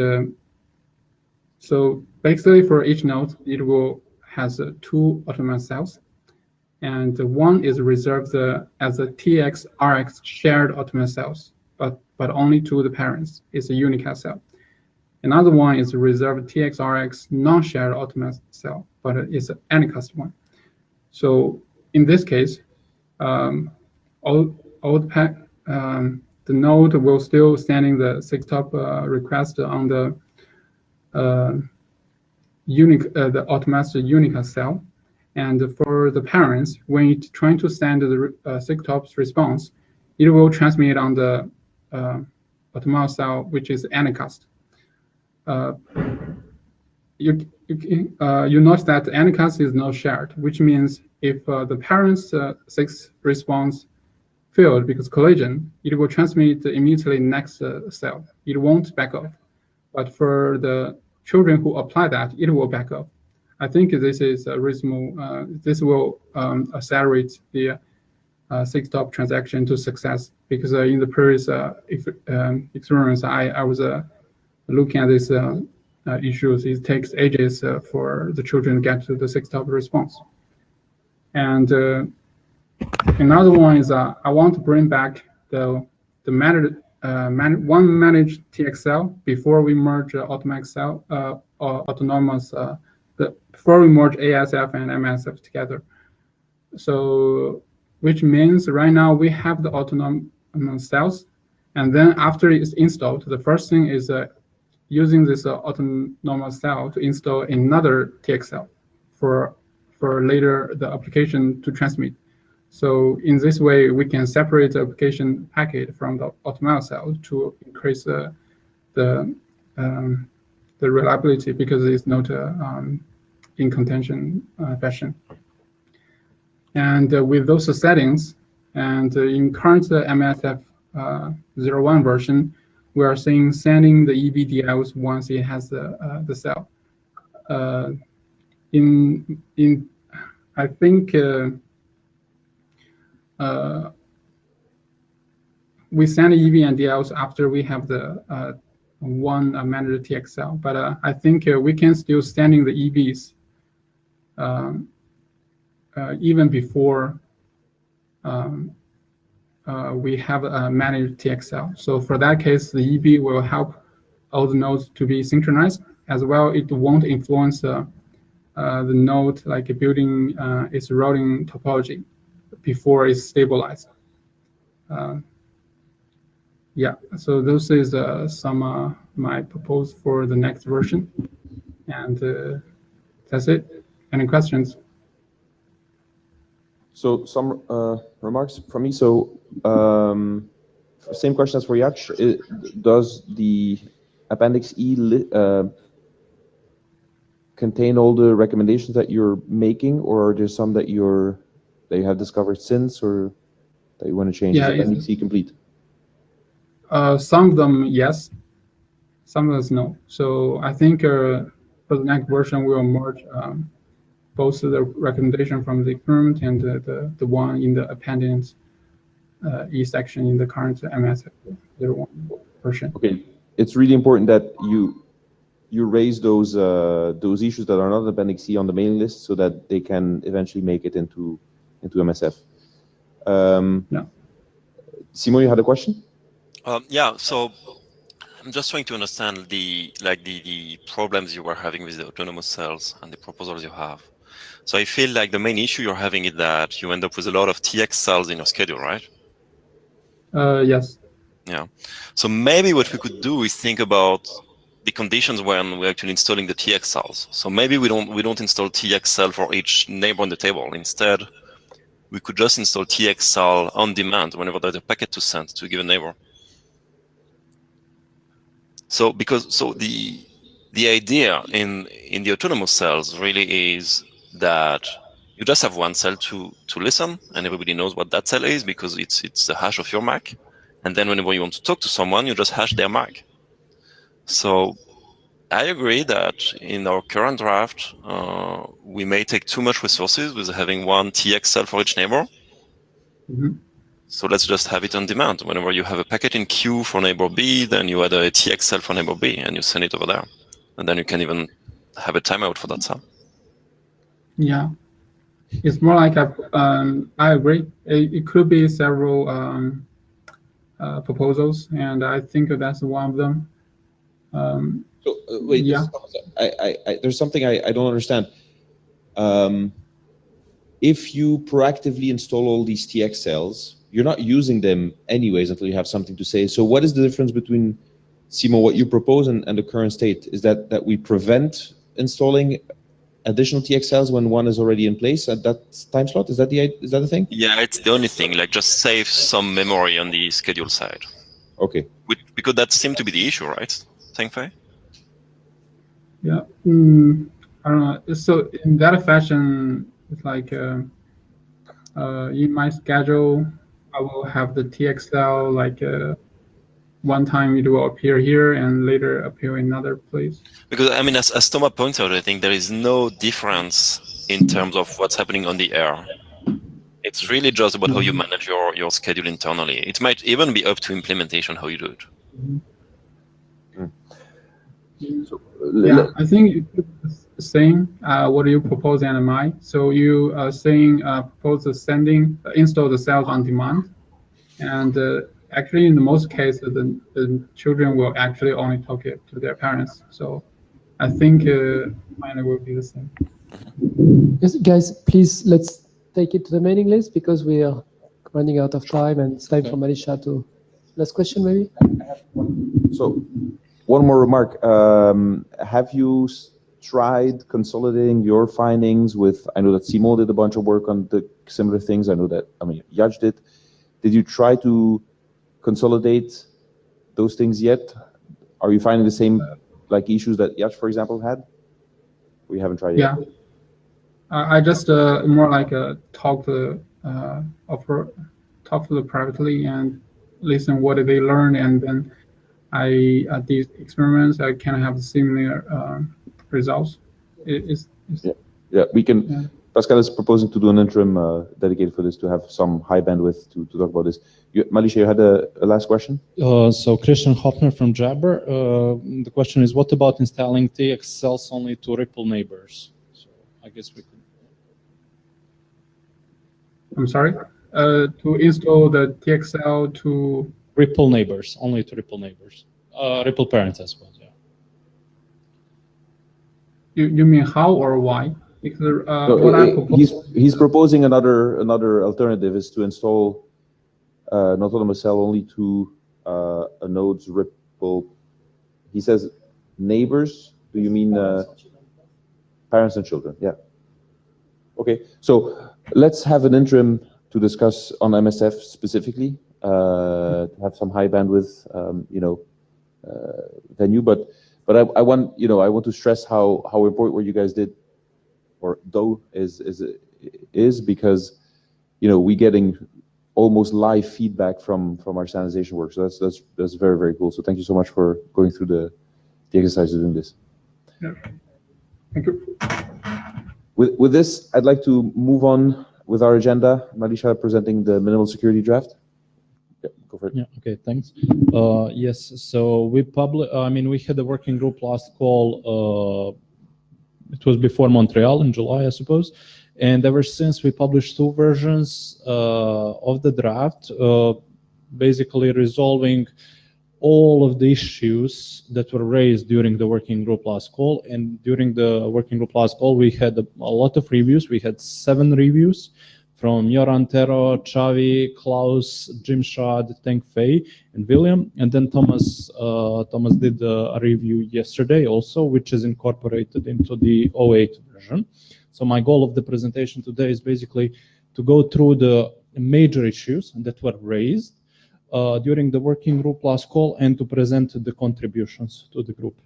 so basically for each node, it will has 2 automatic cells. And one is reserved as a TX RX shared automatic cells, but only to the parents. It's a unicast cell. Another one is reserved TX RX non-shared automatic cell, but it's an anycast one. So in this case, the node will still sending the 6-top request on the the automatic unicast cell. And for the parents, when it's trying to send the 6-tops response, it will transmit on the automatic cell, which is anycast. You note that the anycast is not shared, which means if the parents' 6 response failed because collision, it will transmit immediately next cell. It won't back off. But for the children who apply that, it will back off. I think this is a reasonable. This will accelerate the 6-top transaction to success, because in the previous experience, I was looking at these issues. It takes ages for the children to get to the 6-top response. And another one is I want to bring back the managed TX cell before we merge automatic cell or autonomous before we merge ASF and MSF together. So, which means right now we have the autonomous cells, and then after it's installed, the first thing is using this autonomous cell to install another TX cell for later the application to transmit. So in this way, we can separate the application packet from the autonomous cell to increase the reliability, because it's not in contention fashion. And with those settings, and in current MSF 01 version, we are seeing sending the EBDLs once it has the cell. I think we send EV and DLs after we have the one managed TX cell, but I think we can still sending the EVs even before we have a managed TX cell. So for that case, the EB will help all the nodes to be synchronized. As well, it won't influence the node like building its routing topology before it's stabilized. Yeah, so this is some my proposal for the next version, and that's it. Any questions? So some remarks from me. So same question as for Yach. Does the Appendix E contain all the recommendations that you're making, or are there some that you have discovered since, or that you want to change? Yeah, is Appendix E complete? Some of them yes, some of them no. So I think for the next version we'll merge both the recommendation from the experiment and the one in the Appendix E section in the current MS01 version. Okay, it's really important that you raise those issues that are not in Appendix E on the mailing list, so that they can eventually make it into MSF. Yeah. Simon, you had a question? Yeah. So I'm just trying to understand the problems you were having with the autonomous cells and the proposals you have. So I feel like the main issue you're having is that you end up with a lot of TX cells in your schedule, right? Yes. Yeah. So maybe what we could do is think about the conditions when we're actually installing the TX cells. So maybe we don't install TX cell for each neighbor on the table. Instead, we could just install TX cell on demand whenever there's a packet to send to a given neighbor. So the idea in the autonomous cells really is that you just have one cell to listen, and everybody knows what that cell is because it's the hash of your MAC. And then whenever you want to talk to someone, you just hash their MAC. So I agree that in our current draft, we may take too much resources with having one TX cell for each neighbor. Mm-hmm. So let's just have it on demand. Whenever you have a packet in queue for neighbor B, then you add a TX cell for neighbor B and you send it over there. And then you can even have a timeout for that cell. Yeah, it's more like I agree. It could be several proposals, and I think that's one of them. Wait, yeah. There's something I don't understand. If you proactively install all these TX cells, you're not using them anyways until you have something to say. So what is the difference between, Simo, what you propose and the current state? Is that we prevent installing additional TX cells when one is already in place at that time slot? Is that the thing? Yeah, it's the only thing. Like, just save some memory on the schedule side. Okay. Because that seemed to be the issue, right, Tengfei? Yeah. I don't know. So in that fashion, it's like in my schedule, I will have the TX cell like one time it will appear here and later appear in another place. Because I mean, as Thomas points out, I think there is no difference in terms of what's happening on the air. It's really just about how you manage your schedule internally. It might even be up to implementation how you do it. So, yeah, I think it's the same. What you propose and mine. So you are saying propose the install the cells on demand, and actually in the most cases the children will actually only talk it to their parents. So I think mine will be the same. Yes, guys, please let's take it to the mailing list because we are running out of time and it's time for Manisha to last question maybe. So one more remark. Have you tried consolidating your findings with, I know that Simon did a bunch of work on the similar things. I know that, Yaj did. Did you try to consolidate those things yet? Are you finding the same like issues that Yaj, for example, had? We haven't tried it yet. Yeah. I just more like talk to them privately and listen what they learn, and then at these experiments I can have similar results. Yeah, we can. Yeah. Pascal is proposing to do an interim dedicated for this to have some high bandwidth to talk about this. Malisha, you had a last question? So Christian Hoffner from Jabber. The question is, what about installing TX cells only to ripple neighbors? So I guess we could. I'm sorry? To install the TXL to... Ripple neighbors, only to ripple neighbors. Ripple parents as well, yeah. You mean how or why? Because what I propose... He's proposing another alternative is to install an autonomous cell only to a node's ripple. He says neighbors. Do you mean parents and children? Yeah. Okay, so let's have an interim to discuss on MSF specifically, to have some high bandwidth, venue. But I want to stress how important what you guys did, or though is because we getting almost live feedback from our standardization work. So that's very, very cool. So thank you so much for going through the exercise of doing this. Yeah. Thank you. With this, I'd like to move on with our agenda. Malisha presenting the minimal security draft. Yeah, go for it. Yeah. Okay. Thanks. Yes. So we we had a working group last call. It was before Montreal in July, I suppose. And ever since we published 2 versions of the draft, basically resolving all of the issues that were raised during the working group last call. And during the working group last call, we had a lot of reviews. We had 7 reviews from Yoran Tero, Xavi, Klaus, Jim Schad, Teng Fei, and William. And then Thomas did a review yesterday also, which is incorporated into the 08 version. So my goal of the presentation today is basically to go through the major issues that were raised during the working group last call and to present the contributions to the group.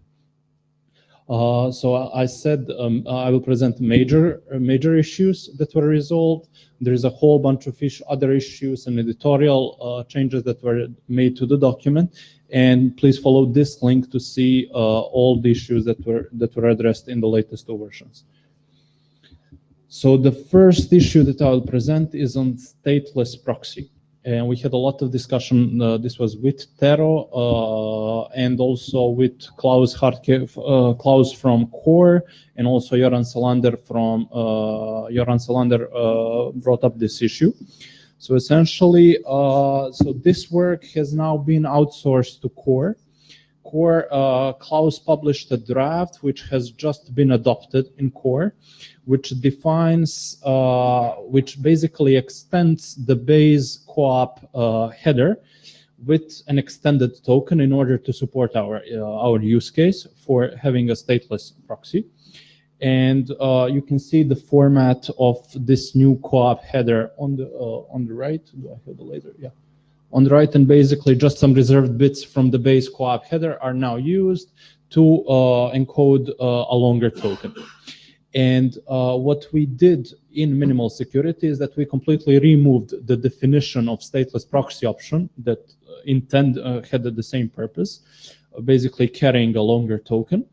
So I said I will present major issues that were resolved. There is a whole bunch of other issues and editorial changes that were made to the document. And please follow this link to see all the issues that were addressed in the latest 2 versions. So the first issue that I will present is on stateless proxy. And we had a lot of discussion. This was with Tero and also with Klaus from Core, and also Yoran Salander from brought up this issue. So essentially, so this work has now been outsourced to Core. Klaus published a draft which has just been adopted in Core, which defines, which basically extends the base co-op header with an extended token in order to support our use case for having a stateless proxy. And you can see the format of this new co-op header on the right. Do I have the laser? Yeah. On the right, and basically just some reserved bits from the base co-op header are now used to encode a longer token. And what we did in minimal security is that we completely removed the definition of stateless proxy option that had the same purpose, basically carrying a longer token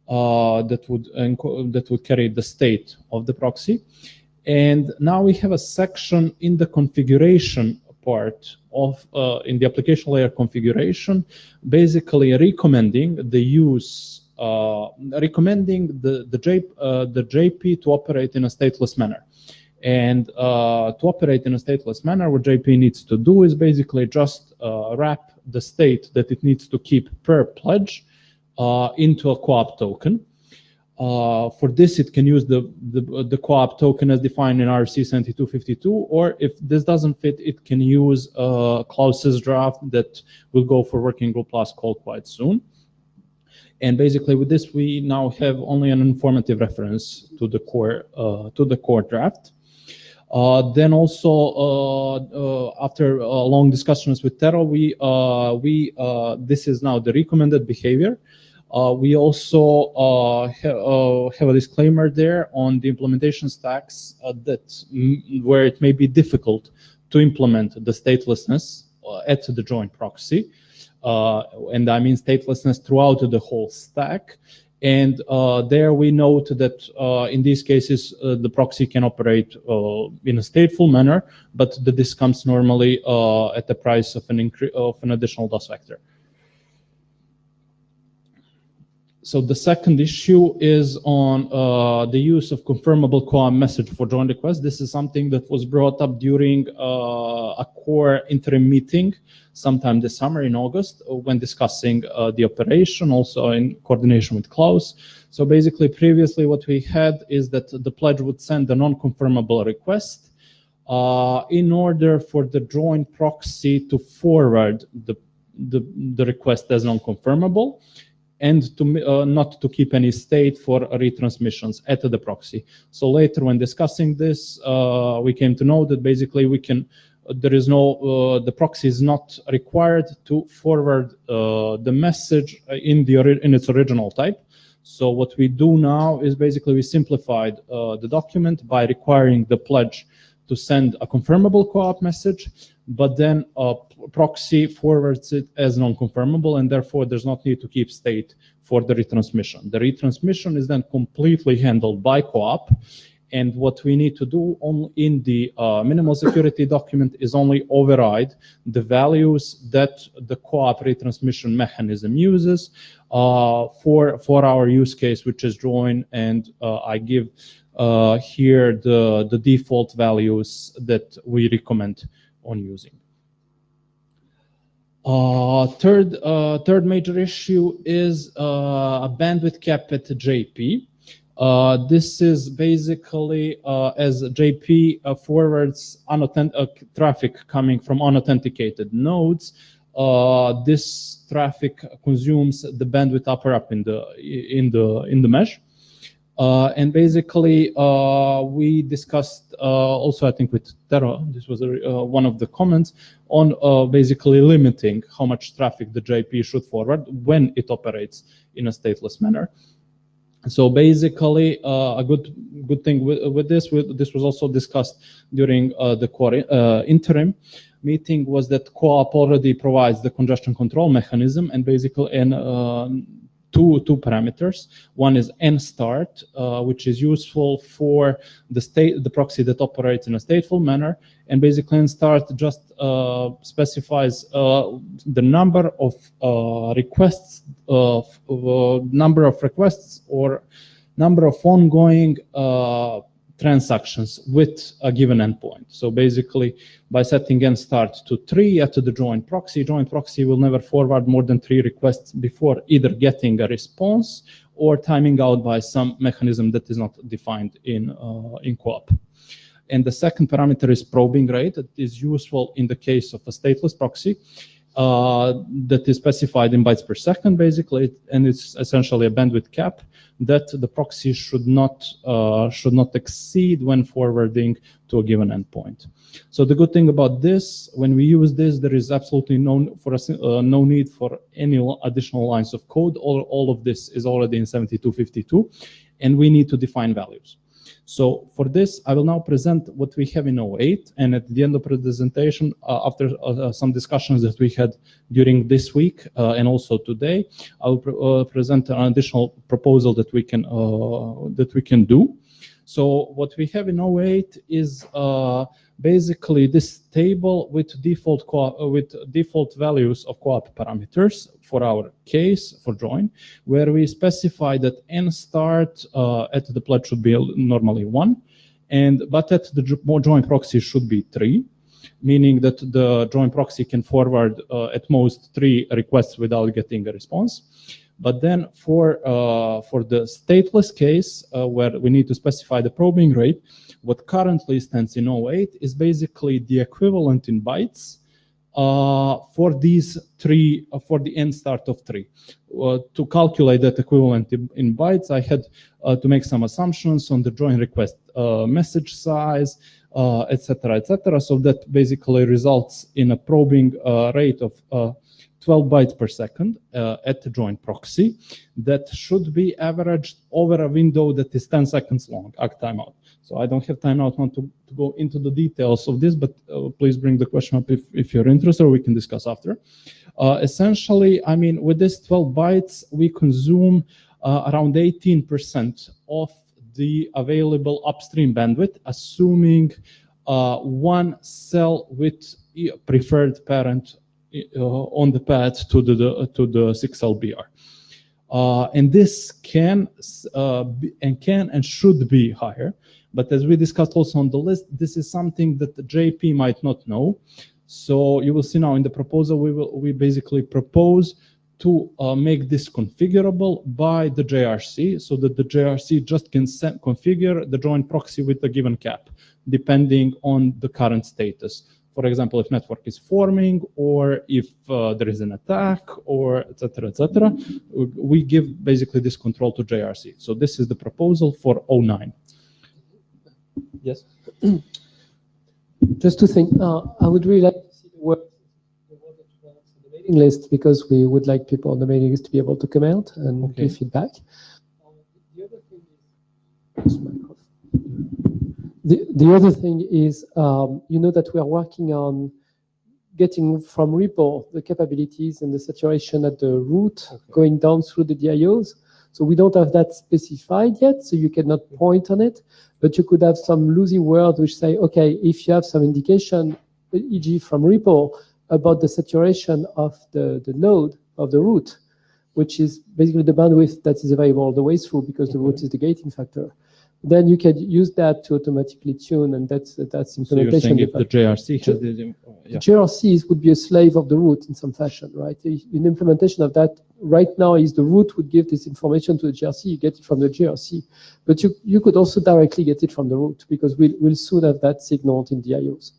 that would carry the state of the proxy. And now we have a section in the configuration part of in the application layer configuration, basically recommending the use, recommending the JP to operate in a stateless manner. And to operate in a stateless manner, what JP needs to do is basically just wrap the state that it needs to keep per pledge into a co-op token. For this, it can use the co-op token as defined in RFC 7252, or if this doesn't fit, it can use Klaus's draft that will go for Working Group Last Call quite soon. And basically, with this, we now have only an informative reference to the core draft. Then also, after long discussions with Tero, this is now the recommended behavior. We also have a disclaimer there on the implementation stacks where it may be difficult to implement the statelessness at the joint proxy. And I mean statelessness throughout the whole stack. And there we note that in these cases, the proxy can operate in a stateful manner, but this comes normally at the price of an additional DOS vector. So the second issue is on the use of confirmable co-op message for join requests. This is something that was brought up during a core interim meeting sometime this summer in August when discussing the operation, also in coordination with Klaus. So basically, previously what we had is that the pledge would send a non-confirmable request in order for the joint proxy to forward the request as non-confirmable, and to not to keep any state for retransmissions at the proxy. So later, when discussing this, we came to know that basically the proxy is not required to forward the message in its original type. So what we do now is basically we simplified the document by requiring the pledge to send a confirmable co-op message, but then proxy forwards it as non-confirmable, and therefore there's not need to keep state for the retransmission. The retransmission is then completely handled by co-op, and what we need to do in the minimal security document is only override the values that the co-op retransmission mechanism uses for our use case, which is join, and I give here the default values that we recommend on using. Third major issue is a bandwidth cap at JP. This is basically as JP forwards traffic coming from unauthenticated nodes. This traffic consumes the bandwidth upper up in the mesh. And basically, we discussed also, I think, with Tero, this was one of the comments, on basically limiting how much traffic the JP should forward when it operates in a stateless manner. So basically, a good thing with this was also discussed during the core interim meeting, was that co-op already provides the congestion control mechanism, and basically two parameters. One is nstart, which is useful for the proxy that operates in a stateful manner, and basically nstart just specifies the number of requests, number of requests or number of ongoing transactions with a given endpoint. So basically, by setting nstart to 3 at the joint proxy will never forward more than 3 requests before either getting a response or timing out by some mechanism that is not defined in co-op. And the second parameter is probing rate. That is useful in the case of a stateless proxy that is specified in bytes per second, basically, and it's essentially a bandwidth cap that the proxy should not exceed when forwarding to a given endpoint. So the good thing about this, when we use this, there is absolutely no need for any additional lines of code. All of this is already in 7252, and we need to define values. So for this, I will now present what we have in 08, and at the end of the presentation, after some discussions that we had during this week and also today, I will present an additional proposal that we can do. So what we have in 08 is basically this table with default values of co-op parameters for our case for join, where we specify that nstart at the pledge should be normally 1, but at the join proxy should be 3, meaning that the join proxy can forward at most 3 requests without getting a response. But then for the stateless case, where we need to specify the probing rate, what currently stands in 08 is basically the equivalent in bytes for these three, for the end start of 3. To calculate that equivalent in bytes, I had to make some assumptions on the join request message size, etc., etc. So that basically results in a probing rate of 12 bytes per second at the join proxy that should be averaged over a window that is 10 seconds long, act timeout. So I don't have time now to go into the details of this, but please bring the question up if you're interested, or we can discuss after. Essentially, I mean, with this 12 bytes, we consume around 18% of the available upstream bandwidth, assuming one cell with preferred parent on the path to the 6LBR. And this can and should be higher. But as we discussed also on the list, this is something that the JP might not know. So you will see now in the proposal, we basically propose to make this configurable by the JRC, so that the JRC just can configure the joint proxy with a given cap, depending on the current status. For example, if network is forming, or if there is an attack, or etc., etc., we give basically this control to JRC. So this is the proposal for 09. Yes. Just to think, I would really like to see the word that you have on the mailing list, because we would like people on the mailing list to be able to come out and give feedback. The other thing is, the other thing is, you know that we are working on getting from repo the capabilities and the saturation at the root going down through the DIOs. So we don't have that specified yet, so you cannot point on it, but you could have some loosey words which say, okay, if you have some indication, e.g. from repo, about the saturation of the node of the root, which is basically the bandwidth that is available all the way through, because the root is the gating factor, then you can use that to automatically tune, and that's implementation. So you're saying if the JRC has this, JRCs would be a slave of the root in some fashion, right? In implementation of that, right now is the root would give this information to the JRC, you get it from the JRC. But you could also directly get it from the root, because we'll soon have that signaled in DIOs.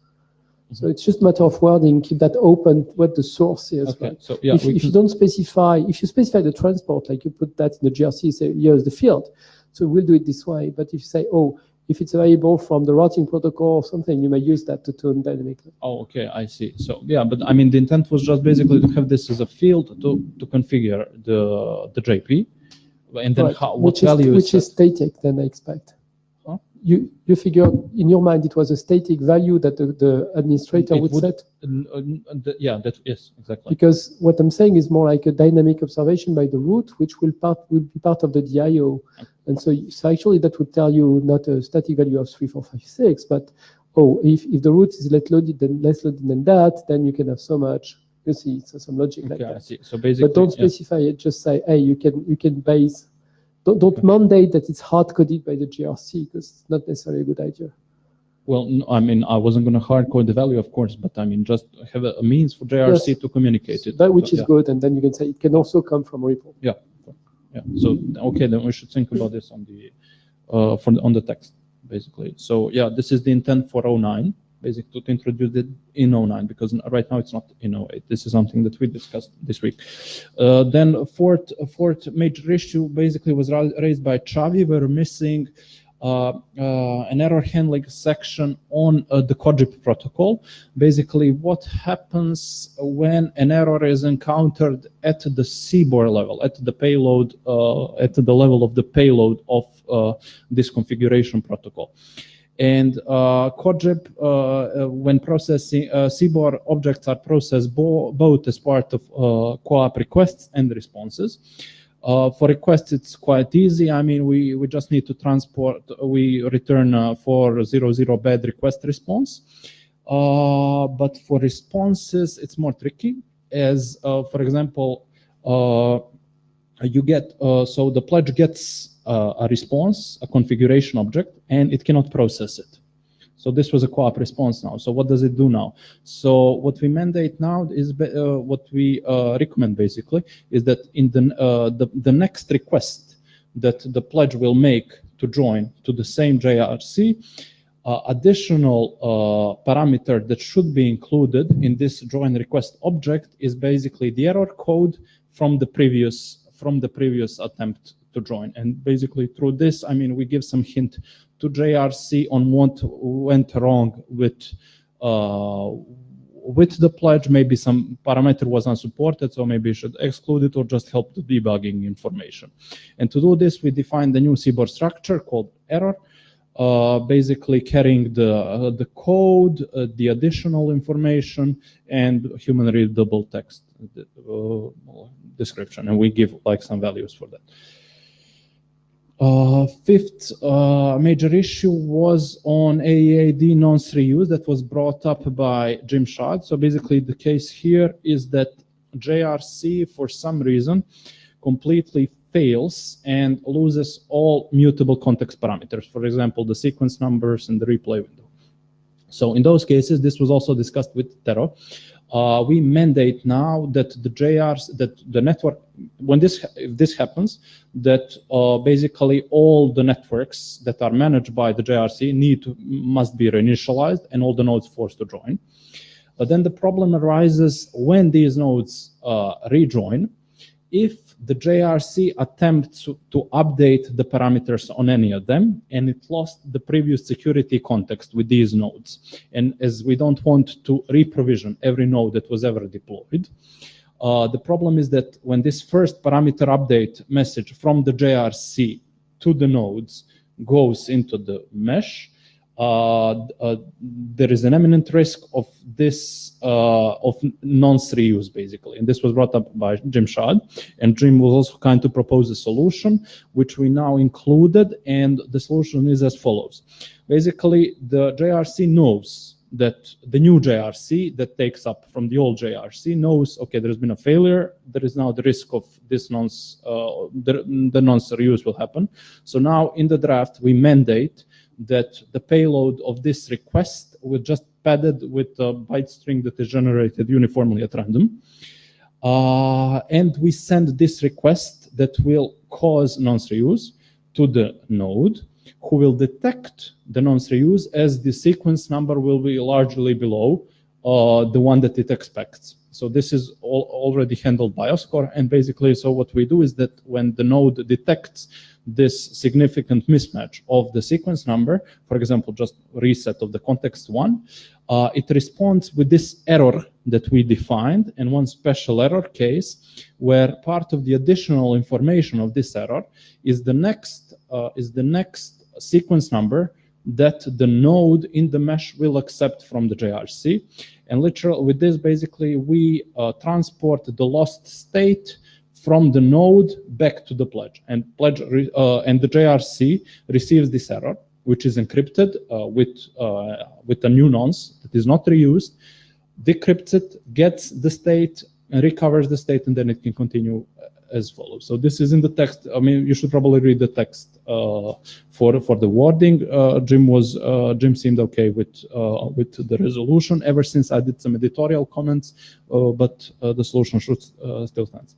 So it's just a matter of wording, keep that open, what the source is. Okay. Right? So yeah, if you don't specify, if you specify the transport, like you put that in the JRC, say, here's the field. So we'll do it this way. But if you say, oh, if it's available from the routing protocol or something, you may use that to tune dynamically. Oh, okay, I see. So yeah, but I mean, the intent was just basically to have this as a field to configure the JP, and then Right. what value which is static, then I expect. Huh? You figure in your mind it was a static value that the administrator would set? Yeah, that yes, exactly. Because what I'm saying is more like a dynamic observation by the root, which will be part of the DIO. And so actually that would tell you not a static value of 3, 4, 5, 6, but oh, if the root is less loaded than that, then you can have so much. You see, so some logic like that. I see. So basically, but don't specify it. Just say, hey, you can base. Don't mandate that it's hard coded by the GRC, because it's not necessarily a good idea. Well, no, I mean, I wasn't going to hard code the value, of course, but I mean, just have a means for JRC to communicate it. That which is good, and then you can say it can also come from repo. Yeah. Yeah. So okay, then we should think about this on the on the text, basically. So yeah, this is the intent for 09, basically to introduce it in 09, because right now it's not in 08. This is something that we discussed this week. Then a fourth major issue basically was raised by Chavi. We're missing an error handling section on the QGIP protocol. Basically, what happens when an error is encountered at the CBOR level, at the payload, at the level of the payload of this configuration protocol. And QGIP, when processing, CBOR objects are processed both as part of co-op requests and responses. For requests, it's quite easy. I mean, we just need to transport, we return 400 bad request response. But for responses, it's more tricky, as, for example, you get, so the pledge gets a response, a configuration object, and it cannot process it. So this was a co-op response now. So what does it do now? So what we mandate now is what we recommend basically is that in the next request that the pledge will make to join to the same JRC, additional parameter that should be included in this join request object is basically the error code from the previous attempt to join. And basically through this, I mean, we give some hint to JRC on what went wrong with the pledge. Maybe some parameter was unsupported, so maybe you should exclude it or just help the debugging information. And to do this, we defined the new CBOR structure called error, basically carrying the code, the additional information, and human readable text description, and we give like some values for that. Fifth major issue was on AEAD nonce reuse that was brought up by Jim Schad. So basically the case here is that JRC for some reason completely fails and loses all mutable context parameters, for example, the sequence numbers and the replay window. So in those cases, this was also discussed with Tero. We mandate now that the JRs, that the network, if this happens, that basically all the networks that are managed by the JRC must be reinitialized and all the nodes forced to join. But then the problem arises when these nodes rejoin, if the JRC attempts to update the parameters on any of them, and it lost the previous security context with these nodes. And as we don't want to reprovision every node that was ever deployed, the problem is that when this first parameter update message from the JRC to the nodes goes into the mesh, there is an imminent risk of this of nonce reuse basically, and this was brought up by Jim Schad, and Jim was also kind to propose a solution which we now included, and the solution is as follows. Basically, the JRC knows that the new JRC that takes up from the old JRC knows, okay, there's been a failure, there is now the risk of this nonce, the nonce reuse will happen. So now in the draft we mandate that the payload of this request will just padded with a byte string that is generated uniformly at random. And we send this request that will cause nonce reuse to the node, who will detect the nonce reuse as the sequence number will be largely below the one that it expects. So this is already handled by OSCOR, and basically, so what we do is that when the node detects this significant mismatch of the sequence number, for example, just reset of the context one, it responds with this error that we defined, and one special error case where part of the additional information of this error is the next sequence number that the node in the mesh will accept from the JRC. And literally with this, basically, we transport the lost state from the node back to the pledge, and the JRC receives this error, which is encrypted with a new nonce that is not reused, decrypts it, gets the state, and recovers the state, and then it can continue as follows. So this is in the text. I mean, you should probably read the text for the wording. Jim seemed okay with the resolution ever since I did some editorial comments, but the solution should still stand.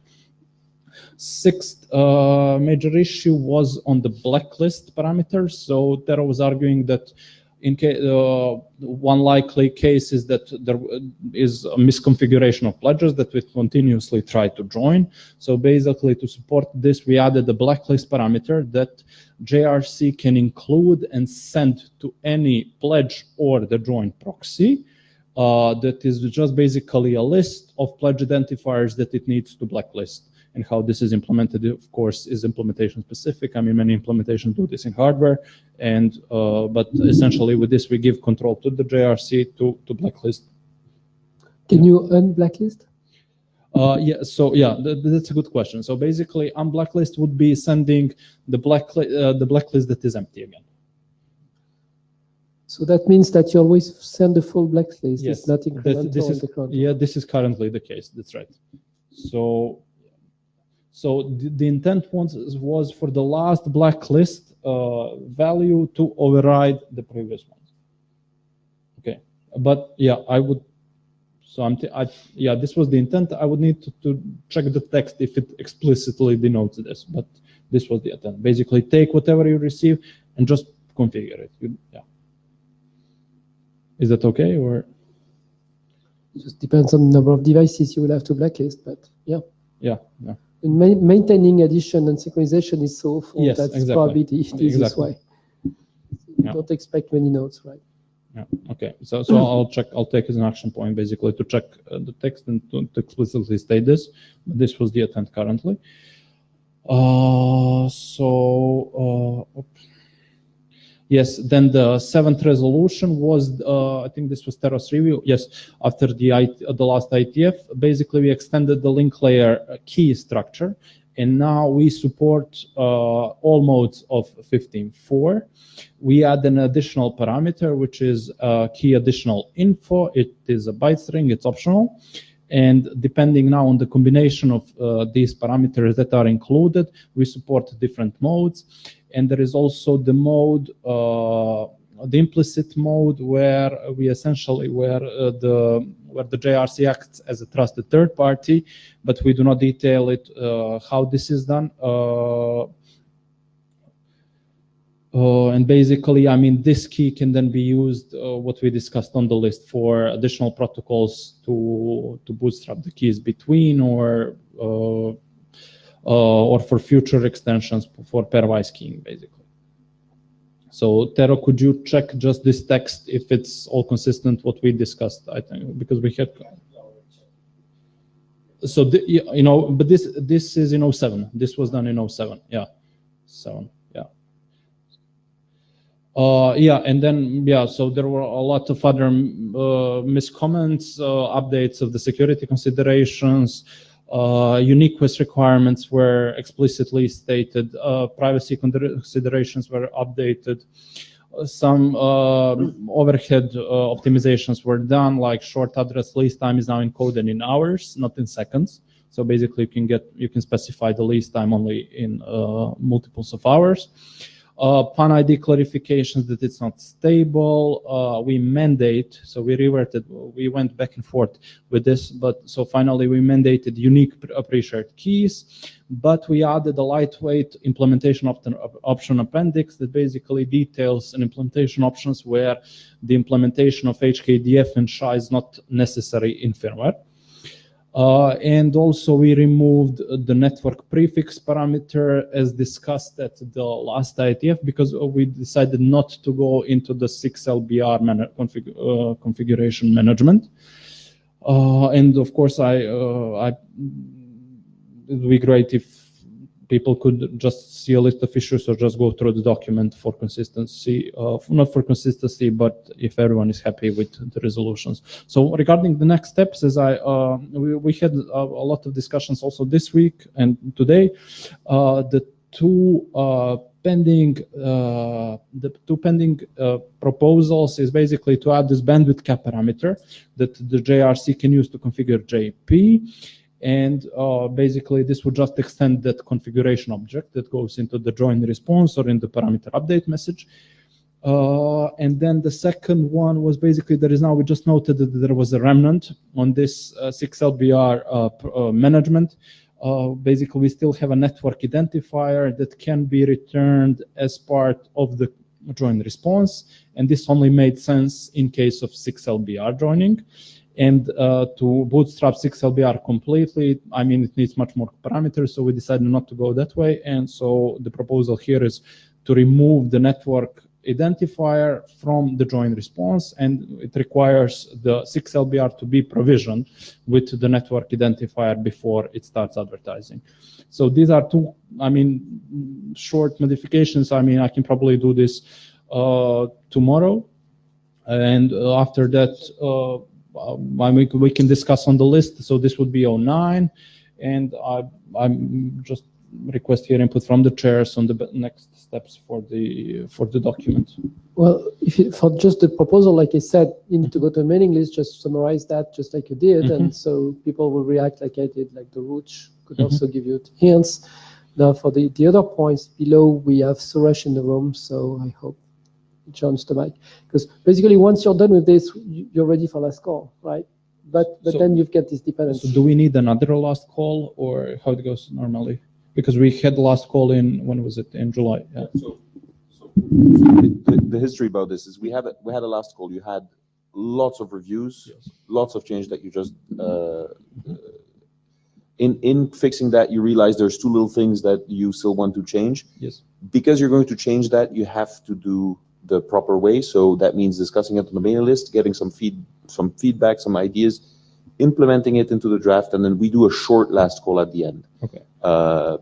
Sixth major issue was on the blacklist parameters. So Tero was arguing that in case one likely case is that there is a misconfiguration of pledges that we continuously try to join. So basically, to support this, we added the blacklist parameter that JRC can include and send to any pledge or the join proxy. That is just basically a list of pledge identifiers that it needs to blacklist. And how this is implemented, of course, is implementation specific. I mean, many implementations do this in hardware, and but essentially with this, we give control to the JRC to blacklist. Can you unblacklist? Yeah. So yeah, that's a good question. So basically, unblacklist would be sending the blacklist that is empty again. So that means that you always send the full blacklist. Yes. It's not incremental. Yeah, this is currently the case. That's right. So the intent was for the last blacklist value to override the previous ones. But yeah, I would. So yeah, this was the intent. I would need to check the text if it explicitly denotes this, but this was the intent. Basically, take whatever you receive and just configure it. Yeah. Is that okay, or? It just depends on the number of devices you will have to blacklist, but yeah. Yeah. And maintaining addition and synchronization is so full. Yes, that's exactly. probably the easiest way. Yeah. Don't expect many nodes, right? Yeah. Okay. So I'll check. I'll take as an action point basically to check the text and to explicitly state this. This was the intent currently. Yes. Then the seventh resolution was I think this was Teros review. Yes. After the last IETF, basically we extended the link layer key structure, and now we support all modes of 15.4. We add an additional parameter, which is key additional info. It is a byte string, it's optional. And depending now on the combination of these parameters that are included, we support different modes. And there is also the mode, the implicit mode, where we essentially, where the JRC acts as a trusted third party, but we do not detail it, how this is done. And basically, I mean, this key can then be used, what we discussed on the list, for additional protocols to bootstrap the keys between, or for future extensions for pairwise keying, basically. So, Tero, could you check just this text if it's all consistent what we discussed? I think because we had. So but this is in 07. This was done in 07. Yeah, 7. Yeah, and then, so there were a lot of other miscomments, updates of the security considerations, uniqueness requirements were explicitly stated, privacy considerations were updated, some overhead optimizations were done, like short address lease time is now encoded in hours, not in seconds. So basically you can specify the lease time only in multiples of hours. PAN ID clarifications that it's not stable. We mandate, so we went back and forth with this, but so finally we mandated unique pre-shared keys, but we added a lightweight implementation option appendix that basically details an implementation options where the implementation of HKDF and SHA is not necessary in firmware. And also we removed the network prefix parameter as discussed at the last IETF, because we decided not to go into the 6LBR configuration management. And of course, it would be great if people could just see a list of issues or just go through the document for consistency, not for consistency, but if everyone is happy with the resolutions. So regarding the next steps, as we had a lot of discussions also this week and today. The two pending proposals is basically to add this bandwidth cap parameter that the JRC can use to configure JP. And basically, this would just extend that configuration object that goes into the join response or in the parameter update message. And then the second one was basically we just noted that there was a remnant on this 6LBR management. Basically, we still have a network identifier that can be returned as part of the join response. And this only made sense in case of 6LBR joining. And to bootstrap 6LBR completely, I mean, it needs much more parameters, so we decided not to go that way. And so the proposal here is to remove the network identifier from the join response, and it requires the 6LBR to be provisioned with the network identifier before it starts advertising. So these are two, I mean, short modifications. I mean, I can probably do this tomorrow. And after that, we can discuss on the list. So this would be 09, and I'm just request here input from the chairs on the next steps for the document. Well, for just the proposal, like I said, you need to go to a mailing list, just summarize that just like you did, and so people will react like I did, like the Roach could also give you hints. Now for the other points below, we have Suresh in the room, so I hope chance to make. Because basically, once you're done with this, you're ready for last call, right? But So- then you've got this dependency. So do we need another last call, or how it goes normally? Because we had the last call in, when was it? In July. Yeah. So the history about this is we had a last call. You had lots of reviews, lots of change that you just in fixing that you realize there's two little things that you still want to change. Yes. Because you're going to change that, you have to do the proper way. So that means discussing it on the mailing list, getting some feedback, some ideas, implementing it into the draft, and then we do a short last call at the end. Okay.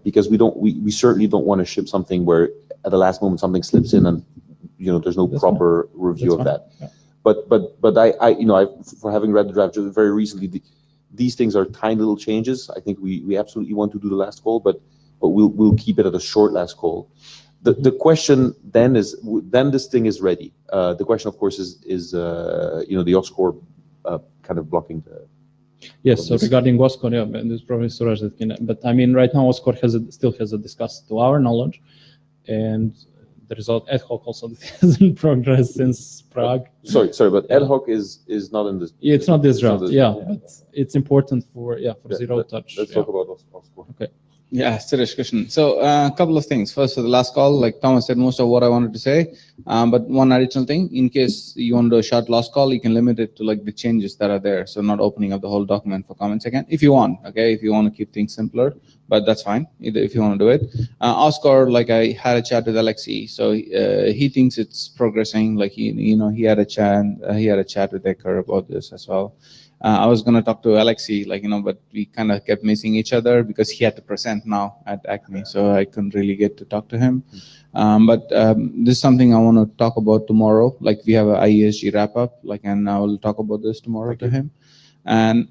Because we certainly don't want to ship something where at the last moment something slips in and there's no That's proper review of that. Yeah. But I for having read the draft just very recently, these things are tiny little changes. I think we absolutely want to do the last call, but we'll keep it at a short last call. The question then is, this thing is ready. The question, of course, is the OSCOR kind of blocking the. Yes, so regarding OSCOR, yeah, and there's probably Suraj that can, but I mean, right now OSCOR still hasn't discussed, to our knowledge, and the result ad hoc also hasn't progressed since Prague. Sorry, but ad hoc is not in this. It's not this draft, yeah. but it's important for zero touch. Let's talk about OSCOR. Okay. Yeah, Suresh, question. So a couple of things. First, for the last call, like Thomas said most of what I wanted to say, but one additional thing, in case you want to do a short last call, you can limit it to like the changes that are there. So not opening up the whole document for comments again, if you want, okay? If you want to keep things simpler, but that's fine, either if you want to do it. OSCOR, like I had a chat with Alexei, so he thinks it's progressing, like he had a chat with Eker about this as well. I was going to talk to Alexei, but we kind of kept missing each other because he had to present now at Acme, so I couldn't really get to talk to him. But this is something I want to talk about tomorrow. Like we have an IESG wrap up, and I will talk about this tomorrow to him. And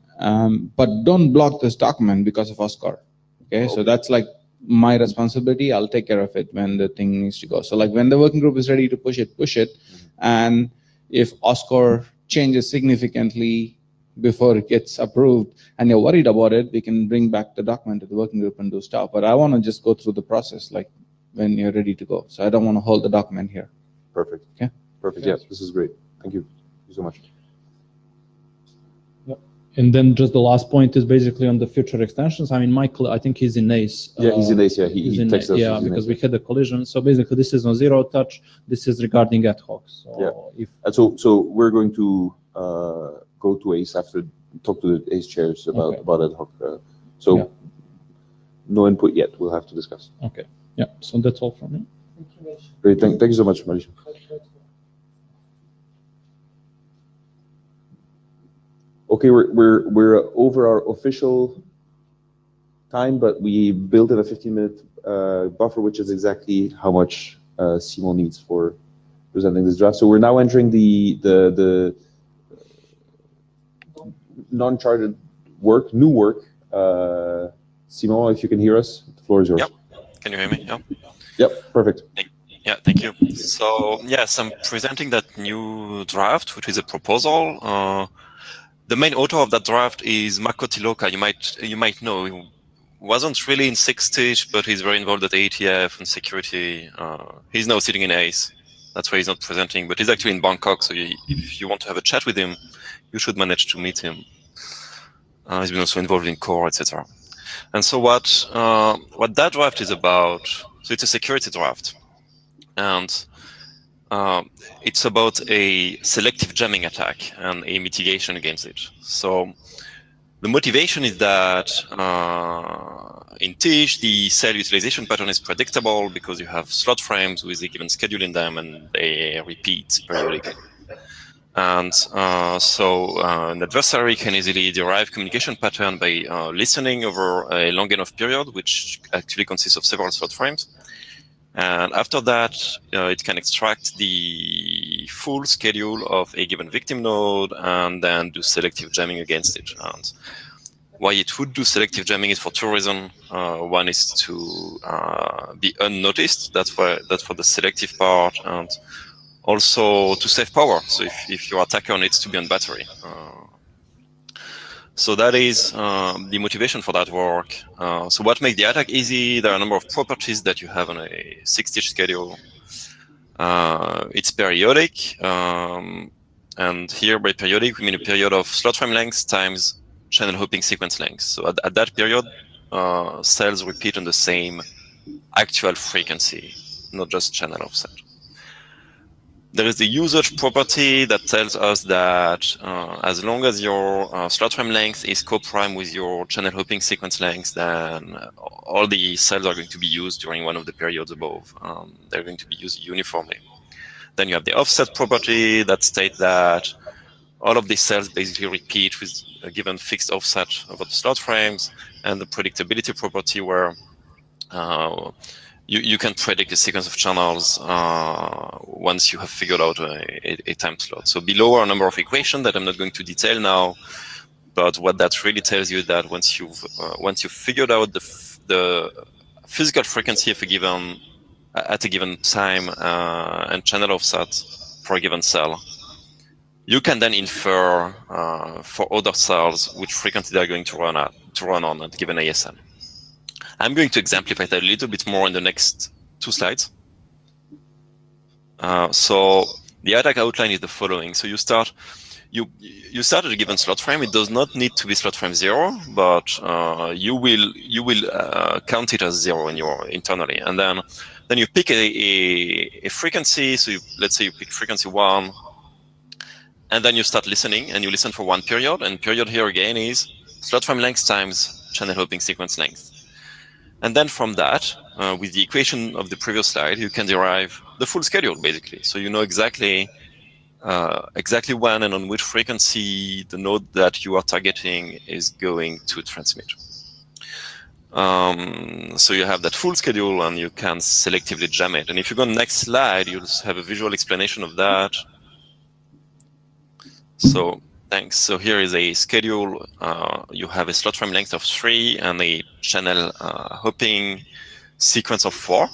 but don't block this document because of OSCOR. Okay, so that's like my responsibility. I'll take care of it when the thing needs to go. So like when the working group is ready to push it. And if OSCOR changes significantly before it gets approved and you're worried about it, we can bring back the document to the working group and do stuff. But I want to just go through the process like when you're ready to go. So I don't want to hold the document here. Perfect. Okay. Perfect. Yes, this is great. Thank you. Thank you so much. Yep. And then just the last point is basically on the future extensions. I mean, Michael, I think he's in ACE. Yeah, he's in ACE. Yeah, he texted us. Yeah, because we had a collision. So basically, this is on zero touch. This is regarding ad hoc. So yeah. So we're going to go to ACE after talk to the ACE chairs about ad hoc. No input yet. We'll have to discuss. Okay. Yeah. So that's all from me. Thank you, Mish. Great. Thank you so much, Marisha. Okay, we're over our official time, but we built in a 15-minute buffer, which is exactly how much Simon needs for presenting this draft. So we're now entering the non-charted work, new work. Simon, if you can hear us, the floor is yours. Yep. Can you hear me? Yeah. Yep. Perfect. Yeah, thank you. So yes, I'm presenting that new draft, which is a proposal. The main author of that draft is Marco Tiloca. You might know. He wasn't really in 6TISCH, but he's very involved at IETF and security. He's now sitting in ACE. That's why he's not presenting, but he's actually in Bangkok. So if you want to have a chat with him, you should manage to meet him. He's been also involved in core, etc. And so what that draft is about, so it's a security draft. And it's about a selective jamming attack and a mitigation against it. So the motivation is that in TISCH, the cell utilization pattern is predictable because you have slot frames with a given schedule in them and they repeat periodically. And so an adversary can easily derive communication pattern by listening over a long enough period, which actually consists of several slot frames. And after that, it can extract the full schedule of a given victim node and then do selective jamming against it. And why it would do selective jamming is for two reasons. One is to be unnoticed. That's for the selective part, and also to save power. So if your attacker needs to be on battery. So that is the motivation for that work. So what makes the attack easy? There are a number of properties that you have on a 6TISCH schedule. It's periodic, and here by periodic we mean a period of slot frame length times channel hopping sequence length. So at that period, cells repeat on the same actual frequency, not just channel offset. There is the usage property that tells us that as long as your slot frame length is co-prime with your channel hopping sequence length, then all the cells are going to be used during one of the periods above. They're going to be used uniformly. Then you have the offset property that states that all of these cells basically repeat with a given fixed offset over the slot frames, and the predictability property where you can predict a sequence of channels once you have figured out a time slot. So below are a number of equations that I'm not going to detail now, but what that really tells you is that once you've figured out the physical frequency of a given at a given time and channel offset for a given cell, you can then infer for other cells which frequency they're going to run on at given ASN. I'm going to exemplify that a little bit more in the next 2 slides. So the attack outline is the following. So you start at a given slot frame. It does not need to be slot frame 0, but you will count it as 0 in your internally, and then you pick a frequency. So let's say you pick frequency 1, and then you start listening, and you listen for 1 period. And period here again is slot frame length times channel hopping sequence length. And then from that, with the equation of the previous slide, you can derive the full schedule, basically. So you know exactly when and on which frequency the node that you are targeting is going to transmit. So you have that full schedule, and you can selectively jam it. And if you go to the next slide, you'll have a visual explanation of that. So thanks. So here is a schedule. You have a slot frame length of 3 and a channel hopping sequence of 4.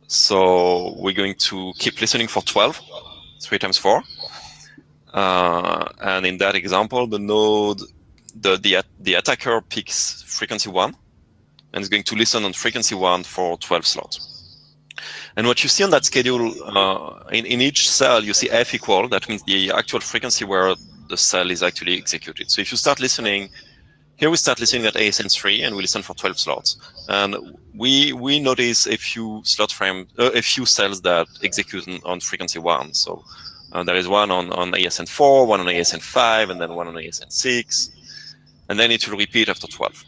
So we're going to keep listening for 12, 3 times 4. And in that example, the node, the attacker picks frequency 1 and is going to listen on frequency 1 for 12 slots. And what you see on that schedule, in each cell, you see F equal. That means the actual frequency where the cell is actually executed. So if you start listening, here we start listening at ASN 3, and we listen for 12 slots. And we notice a few slot frame, a few cells that execute on frequency 1. So there is one on ASN 4, one on ASN 5, and then one on ASN 6. And then it will repeat after 12.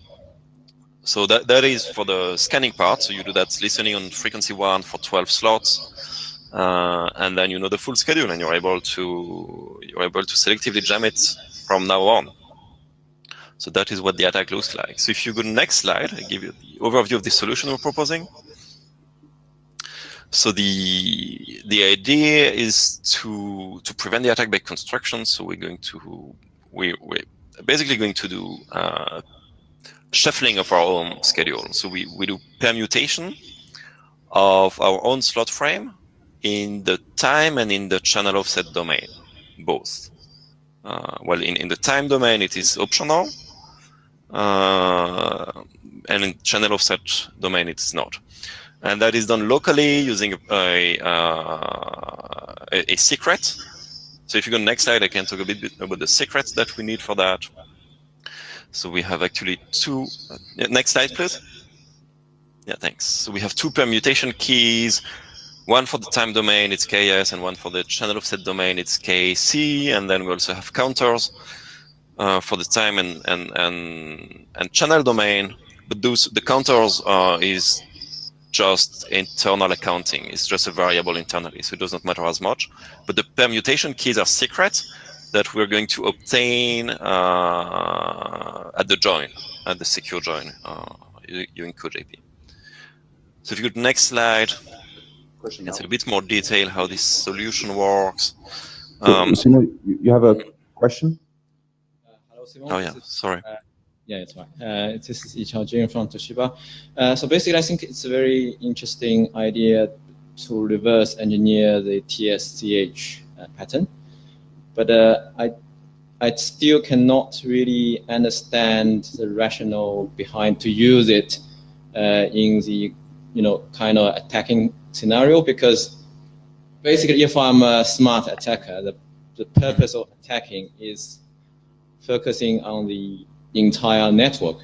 So that is for the scanning part. So you do that listening on frequency 1 for 12 slots, and then you know the full schedule, and you're able to selectively jam it from now on. So that is what the attack looks like. So if you go to the next slide, I give you the overview of the solution we're proposing. So the idea is to prevent the attack by construction. So we're basically going to do shuffling of our own schedule. So we do permutation of our own slot frame in the time and in the channel offset domain, both. Well, in the time domain, it is optional, and in channel offset domain, it's not. And that is done locally using a secret. So if you go to the next slide, I can talk a bit about the secrets that we need for that. So we have actually 2. Next slide, please. Yeah, thanks. So we have 2 permutation keys. One for the time domain, it's KS, and one for the channel offset domain, it's KC. And then we also have counters for the time and channel domain. But the counters is just internal accounting. It's just a variable internally, so it does not matter as much. But the permutation keys are secret that we're going to obtain at the join, at the secure join using CodeJP. So if you go to the next slide, it's a bit more detail how this solution works. Simon, you have a question? Hello, Simon. Oh yeah, sorry. Yeah, it's fine. This is Ichao Jin from Toshiba. So basically, I think it's a very interesting idea to reverse engineer the TSCH pattern. But I still cannot really understand the rationale behind to use it in the kind of attacking scenario, because basically, if I'm a smart attacker, the purpose of attacking is focusing on the entire network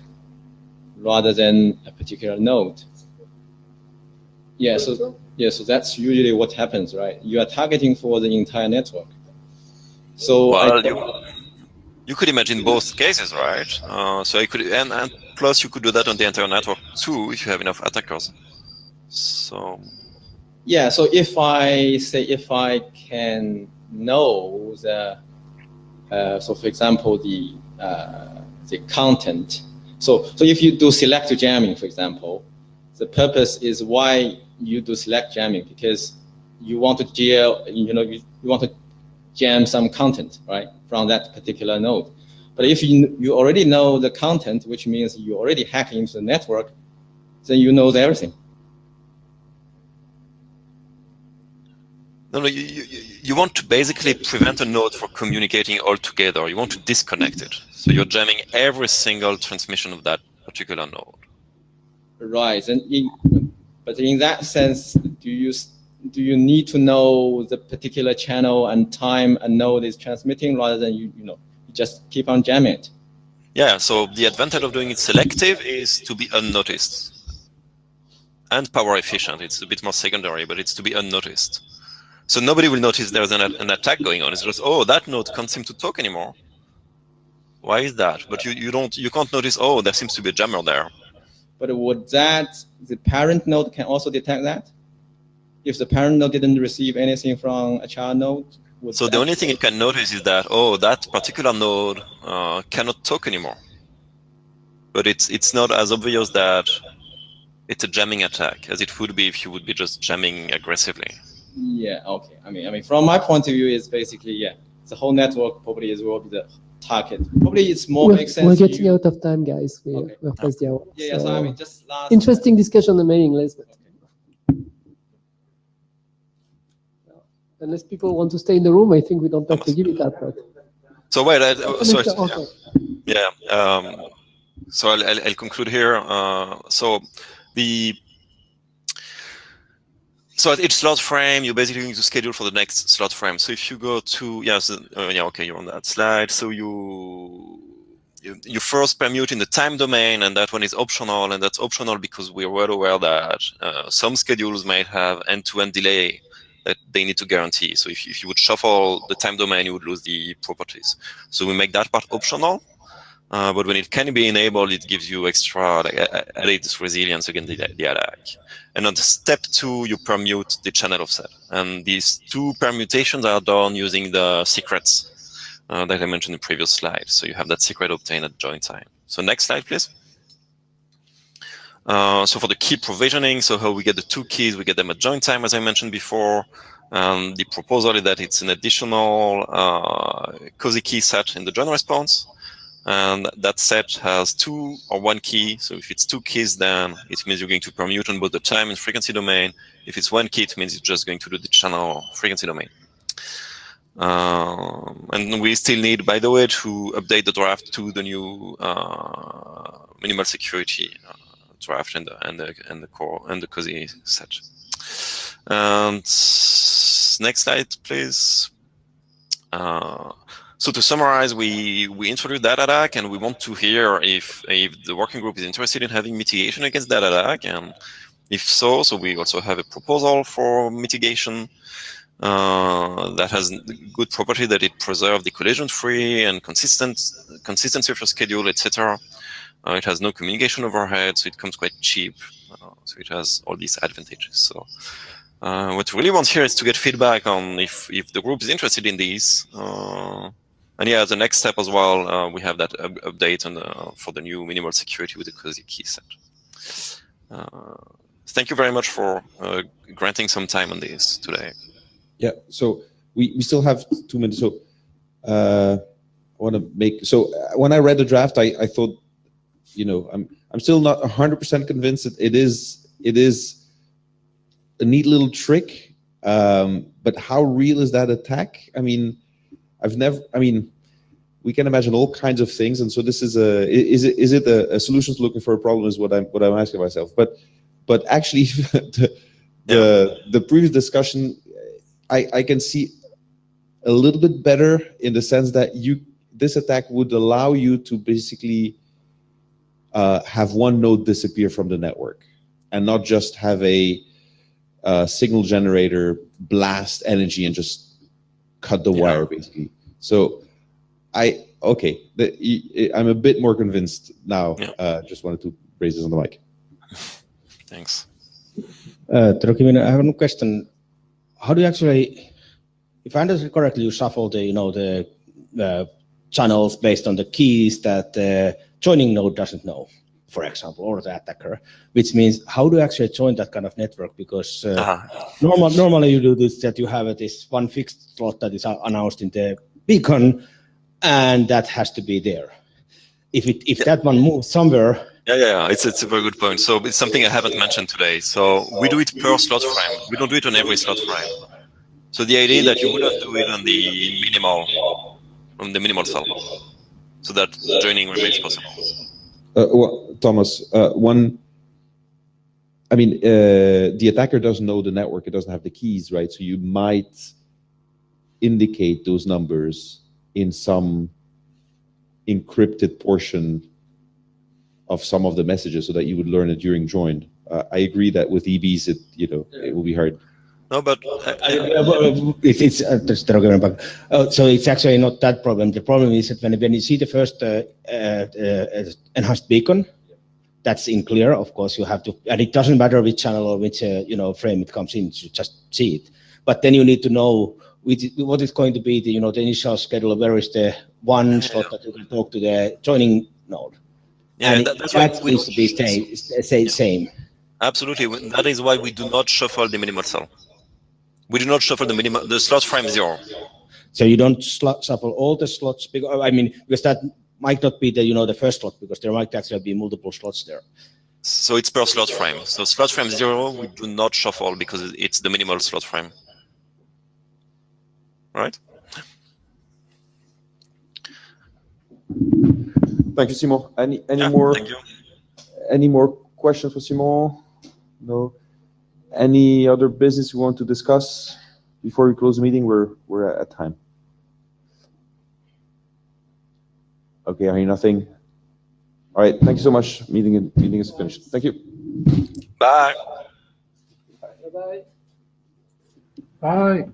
rather than a particular node. Yeah, so that's usually what happens, right? You are targeting for the entire network. So well, you could imagine both cases, right? So I could, and plus you could do that on the entire network too if you have enough attackers. So yeah, so if I can know the so for example the content. So if you do selective jamming, for example, the purpose is why you do select jamming, because you want to you want to jam some content, right, from that particular node. But if you already know the content, which means you already hack into the network, then you know everything. no, you want to basically prevent a node from communicating altogether. You want to disconnect it. So you're jamming every single transmission of that particular node. Right, but in that sense, do you need to know the particular channel and time a node is transmitting rather than you just keep on jamming it? Yeah, so the advantage of doing it selective is to be unnoticed and power efficient. It's a bit more secondary, but it's to be unnoticed. So nobody will notice there's an attack going on. It's just, oh, that node can't seem to talk anymore. Why is that? But you can't notice, oh, there seems to be a jammer there. But would the parent node can also detect that? If the parent node didn't receive anything from a child node? So the only thing it can notice is that, oh, that particular node cannot talk anymore. But it's not as obvious that it's a jamming attack as it would be if you would be just jamming aggressively. Yeah, okay. I mean, from my point of view, it's basically, yeah, the whole network probably will be the target. Probably it's more makes sense. We're getting out of time, guys. We're past the hour. Yeah, so I mean, just last. Interesting discussion on the mailing list. But unless people want to stay in the room, I think we don't have to give it up. But so wait, sorry. Okay. Yeah. So I'll conclude here. So at each slot frame, you're basically going to schedule for the next slot frame. So if you go to okay, you're on that slide. So you first permute in the time domain, and that one is optional, and that's optional because we're well aware that some schedules might have end-to-end delay that they need to guarantee. So if you would shuffle the time domain, you would lose the properties. So we make that part optional. But when it can be enabled, it gives you extra added resilience against the attack. And on step 2, you permute the channel offset. And these 2 permutations are done using the secrets that I mentioned in the previous slide. So you have that secret obtained at join time. So next slide, please. So for the key provisioning, so how we get the 2 keys, we get them at join time, as I mentioned before. The proposal is that it's an additional cozy key set in the join response. And that set has 2 or 1 key. So if it's 2 keys, then it means you're going to permute on both the time and frequency domain. If it's 1 key, it means it's just going to do the channel frequency domain. And we still need, by the way, to update the draft to the new minimal security draft and the core and the cozy set. And next slide, please. So to summarize, we introduced that attack, and we want to hear if the working group is interested in having mitigation against that attack, and if so we also have a proposal for mitigation that has good property that it preserves the collision-free and consistency of your schedule, etc. It has no communication overhead, so it comes quite cheap. So it has all these advantages. So what we really want here is to get feedback on if the group is interested in these. And yeah, the next step as well, we have that update for the new minimal security with the cozy key set. Thank you very much for granting some time on this today. Yeah, so we still have 2 minutes. So I want to make, so when I read the draft, I thought, I'm still not 100% convinced that it is a neat little trick, but how real is that attack? I mean, we can imagine all kinds of things, and so this is is it a solutions looking for a problem is what I'm asking myself. But actually, the previous discussion, I can see a little bit better in the sense that this attack would allow you to basically have one node disappear from the network and not just have a signal generator blast energy and just cut the wire, basically. So I'm a bit more convinced now. Just wanted to raise this on the mic. Thanks. Terokiminen, I have a question. How do you actually, if I understand correctly, you shuffle the channels based on the keys that the joining node doesn't know, for example, or the attacker, which means how do you actually join that kind of network? Because normally you do this, that you have this one fixed slot that is announced in the beacon, and that has to be there. If that one moves somewhere. It's a very good point. So it's something I haven't mentioned today. So we do it per slot frame. We don't do it on every slot frame. So the idea that you wouldn't do it on the minimal cell, so that joining remains possible. Well, Thomas, the attacker doesn't know the network. It doesn't have the keys, right? So you might indicate those numbers in some encrypted portion of some of the messages so that you would learn it during join. I agree that with EBs, it will be hard. No, but so it's actually not that problem. The problem is that when you see the first enhanced beacon, that's in clear. Of course, you have to, and it doesn't matter which channel or which frame it comes in. You just see it. But then you need to know what is going to be the the initial schedule. Where is the one slot that you can talk to the joining node? Yeah, and that's that why needs to be same. Absolutely. That is why we do not shuffle the minimal cell. We do not shuffle the slot frame 0. So you don't shuffle all the slots, because that might not be the first slot, because there might actually be multiple slots there. So it's per slot frame. So slot frame 0, we do not shuffle because it's the minimal slot frame. Right? Thank you, Simon. Any more questions for Simon? No. Any other business you want to discuss before we close the meeting? We're at time. Okay, I hear nothing. All right, thank you so much. Meeting is finished. Thank you. Bye. Bye.